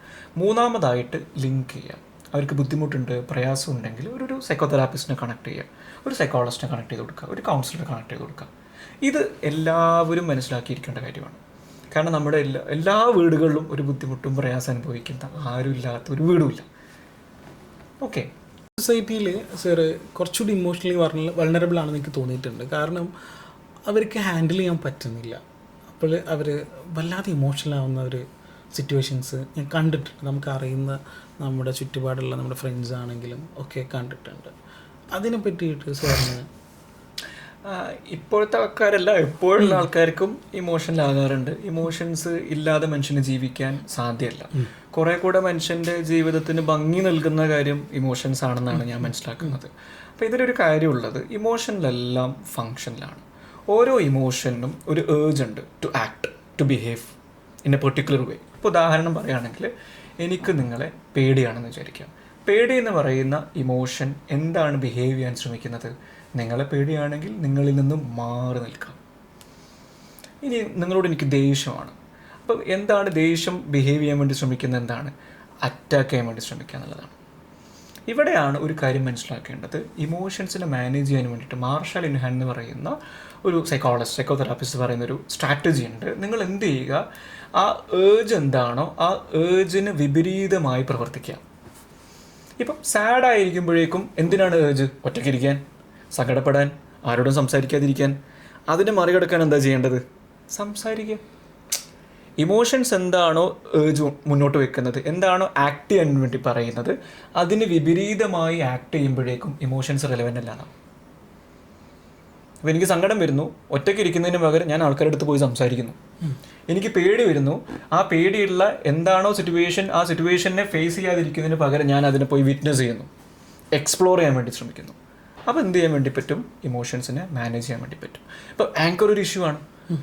മൂന്നാമതായിട്ട് ലിങ്ക് ചെയ്യുക. അവർക്ക് ബുദ്ധിമുട്ടുണ്ട്, പ്രയാസം ഉണ്ടെങ്കിൽ ഒരു സൈക്കോതെറാപ്പിസ്റ്റിനെ കണക്ട് ചെയ്യുക, ഒരു സൈക്കോളജിസ്റ്റിനെ കണക്ട് ചെയ്ത് കൊടുക്കുക, ഒരു കൗൺസിലറെ കണക്ട് ചെയ്ത് കൊടുക്കുക. ഇത് എല്ലാവരും മനസ്സിലാക്കിയിരിക്കേണ്ട കാര്യമാണ്. കാരണം നമ്മുടെ എല്ലാ വീടുകളിലും ഒരു ബുദ്ധിമുട്ടും പ്രയാസം അനുഭവിക്കുന്ന ആരും ഇല്ലാത്ത ഒരു വീടുമില്ല. ഓക്കെ, സൊസൈറ്റിയിൽ സാറ് കുറച്ചുകൂടി ഇമോഷണലി വൾണറബിൾ ആണെന്ന് എനിക്ക് തോന്നിയിട്ടുണ്ട്. കാരണം അവർക്ക് ഹാൻഡിൽ ചെയ്യാൻ പറ്റുന്നില്ല. അപ്പോൾ അവർ വല്ലാതെ ഇമോഷണൽ ആവുന്ന ഒരു സിറ്റുവേഷൻസ് ഞാൻ കണ്ടിട്ടുണ്ട്. നമുക്ക് അറിയുന്ന നമ്മുടെ ചുറ്റുപാടുള്ള നമ്മുടെ ഫ്രണ്ട്സ് ആണെങ്കിലും ഒക്കെ കണ്ടിട്ടുണ്ട്. അതിനെ പറ്റിയിട്ട് സാറിന് ഇപ്പോഴത്തെ ആൾക്കാരല്ല, എപ്പോഴുള്ള ആൾക്കാർക്കും ഇമോഷനിലാകാറുണ്ട്. ഇമോഷൻസ് ഇല്ലാതെ മനുഷ്യന് ജീവിക്കാൻ സാധ്യമല്ല. കുറെ കൂടെ മനുഷ്യൻ്റെ ജീവിതത്തിന് ഭംഗി നൽകുന്ന കാര്യം ഇമോഷൻസ് ആണെന്നാണ് ഞാൻ മനസ്സിലാക്കുന്നത്. അപ്പോൾ ഇതിലൊരു കാര്യമുള്ളത്, ഇമോഷനിലെല്ലാം ഫങ്ഷനിലാണ്. ഓരോ ഇമോഷനും ഒരു ഏർജ് ഉണ്ട് to act, to behave in a particular way. ഇപ്പോൾ ഉദാഹരണം പറയുകയാണെങ്കിൽ എനിക്ക് നിങ്ങളെ പേടിയാണെന്ന് വിചാരിക്കാം. പേടി എന്ന് പറയുന്ന ഇമോഷൻ എന്താണ് ബിഹേവ് ചെയ്യാൻ ശ്രമിക്കുന്നത്? നിങ്ങളെ പേടിയാണെങ്കിൽ നിങ്ങളിൽ നിന്നും മാറി നിൽക്കാം. ഇനി നിങ്ങളോട് എനിക്ക് ദേഷ്യമാണ്. അപ്പം എന്താണ് ദേഷ്യം ബിഹേവ് ചെയ്യാൻ വേണ്ടി ശ്രമിക്കുന്നത്? എന്താണ്? അറ്റാക്ക് ചെയ്യാൻ വേണ്ടി ശ്രമിക്കുക എന്നുള്ളതാണ്. ഇവിടെയാണ് ഒരു കാര്യം മനസ്സിലാക്കേണ്ടത്. ഇമോഷൻസിനെ മാനേജ് ചെയ്യാൻ വേണ്ടിയിട്ട് മാർഷൽ ഇൻഹാൻ എന്ന് പറയുന്ന ഒരു സൈക്കോതെറാപ്പിസ്റ്റ് പറയുന്ന ഒരു സ്ട്രാറ്റജി ഉണ്ട്. നിങ്ങൾ എന്ത് ചെയ്യുക, ആ ഏർജ് എന്താണോ ആ ഏർജിന് വിപരീതമായി പ്രവർത്തിക്കുക. ഇപ്പം സാഡായിരിക്കുമ്പോഴേക്കും എന്തിനാണ് ഏർജ്? ഒറ്റയ്ക്കിരിക്കാൻ, സങ്കടപ്പെടാൻ, ആരോടും സംസാരിക്കാതിരിക്കാൻ. അതിനെ മറികടക്കാൻ എന്താ ചെയ്യേണ്ടത്? സംസാരിക്കുക. ഇമോഷൻസ് എന്താണോ ഏർജ് മുന്നോട്ട് വെക്കുന്നത്, എന്താണോ ആക്ട് ചെയ്യാൻ വേണ്ടി പറയുന്നത്, അതിന് വിപരീതമായി ആക്ട് ചെയ്യുമ്പോഴേക്കും ഇമോഷൻസ് റെലവൻ്റ് അല്ലാണ്. അപ്പോൾ എനിക്ക് സങ്കടം വരുന്നു, ഒറ്റയ്ക്ക് ഇരിക്കുന്നതിന് പകരം ഞാൻ ആൾക്കാരുടെ അടുത്ത് പോയി സംസാരിക്കുന്നു. എനിക്ക് പേടി വരുന്നു, ആ പേടിയുള്ള എന്താണോ സിറ്റുവേഷൻ, ആ സിറ്റുവേഷനെ ഫേസ് ചെയ്യാതിരിക്കുന്നതിന് പകരം ഞാൻ അതിനെ പോയി വിറ്റ്നസ് ചെയ്യുന്നു, എക്സ്പ്ലോർ ചെയ്യാൻ വേണ്ടി ശ്രമിക്കുന്നു. അപ്പോൾ എന്ത് ചെയ്യാൻ വേണ്ടി പറ്റും? ഇമോഷൻസിനെ മാനേജ് ചെയ്യാൻ വേണ്ടി പറ്റും. ഇപ്പോൾ ആങ്കർ ഒരു ഇഷ്യൂ ആണ്,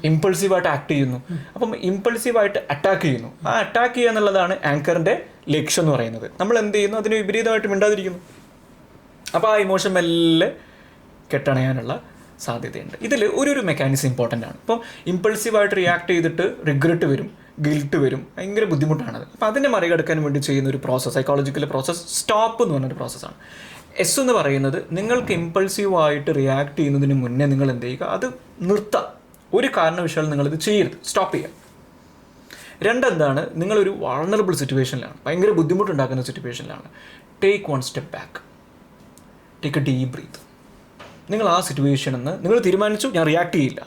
ഇമ്പൾസീവായിട്ട് ആക്ട് ചെയ്യുന്നു. അപ്പം ഇമ്പൾസീവായിട്ട് അറ്റാക്ക് ചെയ്യുന്നു. ആ അറ്റാക്ക് ചെയ്യുക എന്നുള്ളതാണ് ആങ്കറിൻ്റെ ലക്ഷ്യം എന്ന് പറയുന്നത്. നമ്മൾ എന്ത് ചെയ്യുന്നു? അതിന് വിപരീതമായിട്ട് മിണ്ടാതിരിക്കുന്നു. അപ്പോൾ ആ ഇമോഷൻ മെല്ലെ കെട്ടണയാനുള്ള സാധ്യതയുണ്ട്. ഇതിൽ ഒരു മെക്കാനിസം ഇമ്പോർട്ടൻ്റ് ആണ്. ഇപ്പോൾ ഇമ്പൾസീവായിട്ട് റിയാക്ട് ചെയ്തിട്ട് റിഗ്രറ്റ് വരും, ഗിൽട്ട് വരും, ഭയങ്കര ബുദ്ധിമുട്ടാണത്. അപ്പോൾ അതിനെ മറികടക്കാൻ വേണ്ടി ചെയ്യുന്ന ഒരു പ്രോസസ്സ്, സൈക്കോളജിക്കൽ പ്രോസസ്സ് സ്റ്റോപ്പ് എന്ന് പറഞ്ഞൊരു പ്രോസസ്സാണ്. എസ് എന്ന് പറയുന്നത് നിങ്ങൾക്ക് ഇമ്പൾസീവായിട്ട് റിയാക്ട് ചെയ്യുന്നതിന് മുന്നേ നിങ്ങൾ എന്ത് ചെയ്യുക? അത് നിർത്താം. ഒരു കാരണവശാലും നിങ്ങളിത് ചെയ്യരുത്, സ്റ്റോപ്പ് ചെയ്യുക. രണ്ടെന്താണ്? നിങ്ങളൊരു വൾണറബിൾ സിറ്റുവേഷനിലാണ്, ഭയങ്കര ബുദ്ധിമുട്ടുണ്ടാക്കുന്ന സിറ്റുവേഷനിലാണ്. Take one step back, take a deep breath. നിങ്ങൾ ആ സിറ്റുവേഷനിൽ നിന്ന് നിങ്ങൾ തീരുമാനിച്ചു ഞാൻ റിയാക്ട് ചെയ്യില്ല,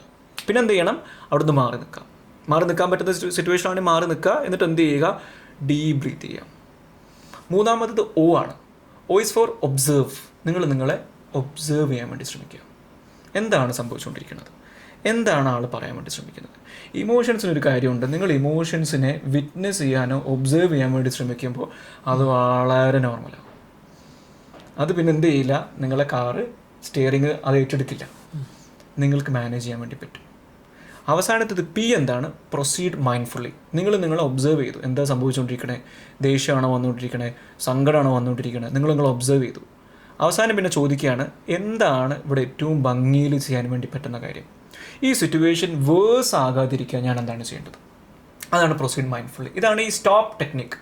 പിന്നെ എന്ത് ചെയ്യണം? അവിടുന്ന് മാറി നിൽക്കാം. മാറി നിൽക്കാൻ പറ്റുന്ന സിറ്റുവേഷനാണെങ്കിൽ മാറി നിൽക്കുക. എന്നിട്ട് എന്ത് ചെയ്യുക? ഡീപ് ബ്രീത്ത് ചെയ്യുക. മൂന്നാമത്തത് ഒ ആണ്. O is for observe. നിങ്ങൾ നിങ്ങളെ ഒബ്സേർവ് ചെയ്യാൻ വേണ്ടി ശ്രമിക്കുക. എന്താണ് സംഭവിച്ചുകൊണ്ടിരിക്കുന്നത്? എന്താണ് ആൾ പറയാൻ വേണ്ടി ശ്രമിക്കുന്നത്? ഇമോഷൻസിനൊരു കാര്യമുണ്ട്. നിങ്ങൾ ഇമോഷൻസിനെ വിറ്റ്നസ് ചെയ്യാനോ ഒബ്സേർവ് ചെയ്യാൻ വേണ്ടി ശ്രമിക്കുമ്പോൾ അത് വളരെ നോർമലാവും. അത് പിന്നെ എന്ത് ചെയ്യില്ല? നിങ്ങളെ കാറ് സ്റ്റിയറിങ് അത് ഏറ്റെടുക്കില്ല. നിങ്ങൾക്ക് മാനേജ് ചെയ്യാൻ വേണ്ടി പറ്റും. അവസാനത്തത് പി എന്താണ്? Proceed mindfully. നിങ്ങളെ ഒബ്സേർവ് ചെയ്തു. എന്താ സംഭവിച്ചുകൊണ്ടിരിക്കണേ? ദേഷ്യമാണോ വന്നുകൊണ്ടിരിക്കണേ? സങ്കടമാണോ വന്നുകൊണ്ടിരിക്കണേ? നിങ്ങൾ ഒബ്സേർവ് ചെയ്തു. അവസാനം പിന്നെ ചോദിക്കുകയാണ്, എന്താണ് ഇവിടെ ഏറ്റവും ഭംഗിയിൽ ചെയ്യാൻ വേണ്ടി പറ്റുന്ന കാര്യം? ഈ സിറ്റുവേഷൻ വേഴ്സ് ആകാതിരിക്കാൻ ഞാൻ എന്താണ് ചെയ്യേണ്ടത്? അതാണ് പ്രൊസീഡ് മൈൻഡ്ഫുള്ളി. ഇതാണ് ഈ സ്റ്റോപ്പ് ടെക്നിക്ക്.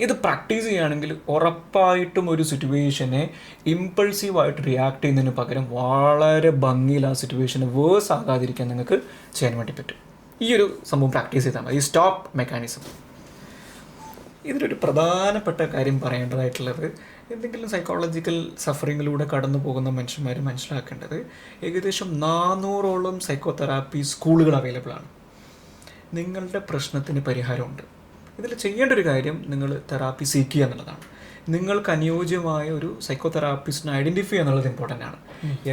ഇത് പ്രാക്ടീസ് ചെയ്യുകയാണെങ്കിൽ ഉറപ്പായിട്ടും ഒരു സിറ്റുവേഷനെ ഇമ്പൾസീവായിട്ട് റിയാക്ട് ചെയ്യുന്നതിന് പകരം വളരെ ഭംഗിയിൽ ആ സിറ്റുവേഷന് വേഴ്സ് ആകാതിരിക്കാൻ നിങ്ങൾക്ക് ചെയ്യാൻ വേണ്ടി പറ്റും. ഈ ഒരു സംഭവം പ്രാക്ടീസ് ചെയ്താൽ മതി, ഈ സ്റ്റോപ്പ് മെക്കാനിസം. ഇതിലൊരു പ്രധാനപ്പെട്ട കാര്യം പറയേണ്ടതായിട്ടുള്ളത്, എന്തെങ്കിലും സൈക്കോളജിക്കൽ സഫറിങ്ങിലൂടെ കടന്നു പോകുന്ന മനുഷ്യന്മാർ മനസ്സിലാക്കേണ്ടത്, ഏകദേശം 400ഓളം സൈക്കോതെറാപ്പി സ്കൂളുകൾ അവൈലബിൾ ആണ്. നിങ്ങളുടെ പ്രശ്നത്തിന് പരിഹാരമുണ്ട്. ഇതിൽ ചെയ്യേണ്ട ഒരു കാര്യം നിങ്ങൾ തെറാപ്പി സീക്ക് ചെയ്യുക എന്നുള്ളതാണ്. നിങ്ങൾക്ക് അനുയോജ്യമായ ഒരു സൈക്കോതെറാപ്പിസ്റ്റിനെ ഐഡൻറ്റിഫൈ ചെയ്യുക എന്നുള്ളത് ഇമ്പോർട്ടൻ്റ് ആണ്.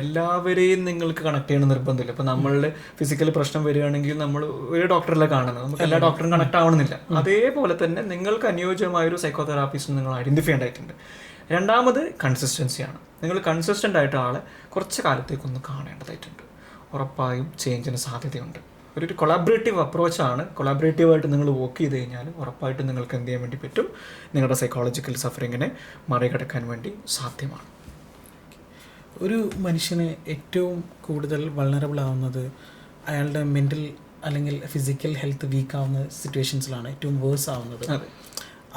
എല്ലാവരെയും നിങ്ങൾക്ക് കണക്ട് ചെയ്യണം നിർബന്ധമില്ല. ഇപ്പോൾ നമ്മളുടെ ഫിസിക്കൽ പ്രശ്നം വരികയാണെങ്കിൽ നമ്മൾ ഒരു ഡോക്ടറിലെ കാണുന്നത്, നമുക്ക് എല്ലാ ഡോക്ടറും കണക്ട് ആവണമെന്നില്ല. അതേപോലെ തന്നെ നിങ്ങൾക്ക് അനുയോജ്യമായ ഒരു സൈക്കോതെറാപ്പിസ്റ്റിനെ നിങ്ങൾ ഐഡൻറ്റിഫൈ ചെയ്യേണ്ടതായിട്ടുണ്ട്. രണ്ടാമത് കൺസിസ്റ്റൻസിയാണ്. നിങ്ങൾ കൺസിസ്റ്റൻ്റ് ആയിട്ട് ആളെ കുറച്ച് കാലത്തേക്കൊന്ന് കാണേണ്ടതായിട്ടുണ്ട്. ഉറപ്പായും ചേഞ്ചിന് സാധ്യതയുണ്ട്. ഒരു കൊളാബറേറ്റീവ് അപ്രോച്ചാണ്. കൊളാബറേറ്റീവായിട്ട് നിങ്ങൾ വർക്ക് ചെയ്ത് കഴിഞ്ഞാൽ ഉറപ്പായിട്ടും നിങ്ങൾക്ക് എന്ത് ചെയ്യാൻ വേണ്ടി പറ്റും? നിങ്ങളുടെ സൈക്കോളജിക്കൽ സഫറിങ്ങിനെ മറികടക്കാൻ വേണ്ടി സാധ്യമാണ്. ഒരു മനുഷ്യന് ഏറ്റവും കൂടുതൽ വൾണറബിൾ ആവുന്നത് അയാളുടെ മെൻ്റൽ അല്ലെങ്കിൽ ഫിസിക്കൽ ഹെൽത്ത് വീക്ക് ആവുന്ന സിറ്റുവേഷൻസിലാണ് ഏറ്റവും വേഴ്സ് ആവുന്നത്.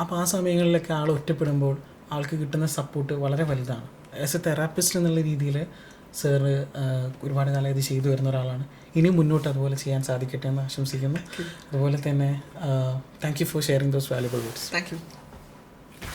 അപ്പോൾ ആ സമയങ്ങളിലൊക്കെ ആൾ ഒറ്റപ്പെടുമ്പോൾ ആൾക്ക് കിട്ടുന്ന സപ്പോർട്ട് വളരെ വലുതാണ്. ആസ് എ തെറാപ്പിസ്റ്റ് എന്നുള്ള രീതിയിൽ സാറ് ഒരുപാട് കാലം ഇത് ചെയ്തു വരുന്ന ഒരാളാണ്. ഇനി മുന്നോട്ട് അതുപോലെ ചെയ്യാൻ സാധിക്കട്ടെ എന്ന് ആശംസിക്കുന്നു. അതുപോലെ തന്നെ thank you for sharing those valuable words. Thank you.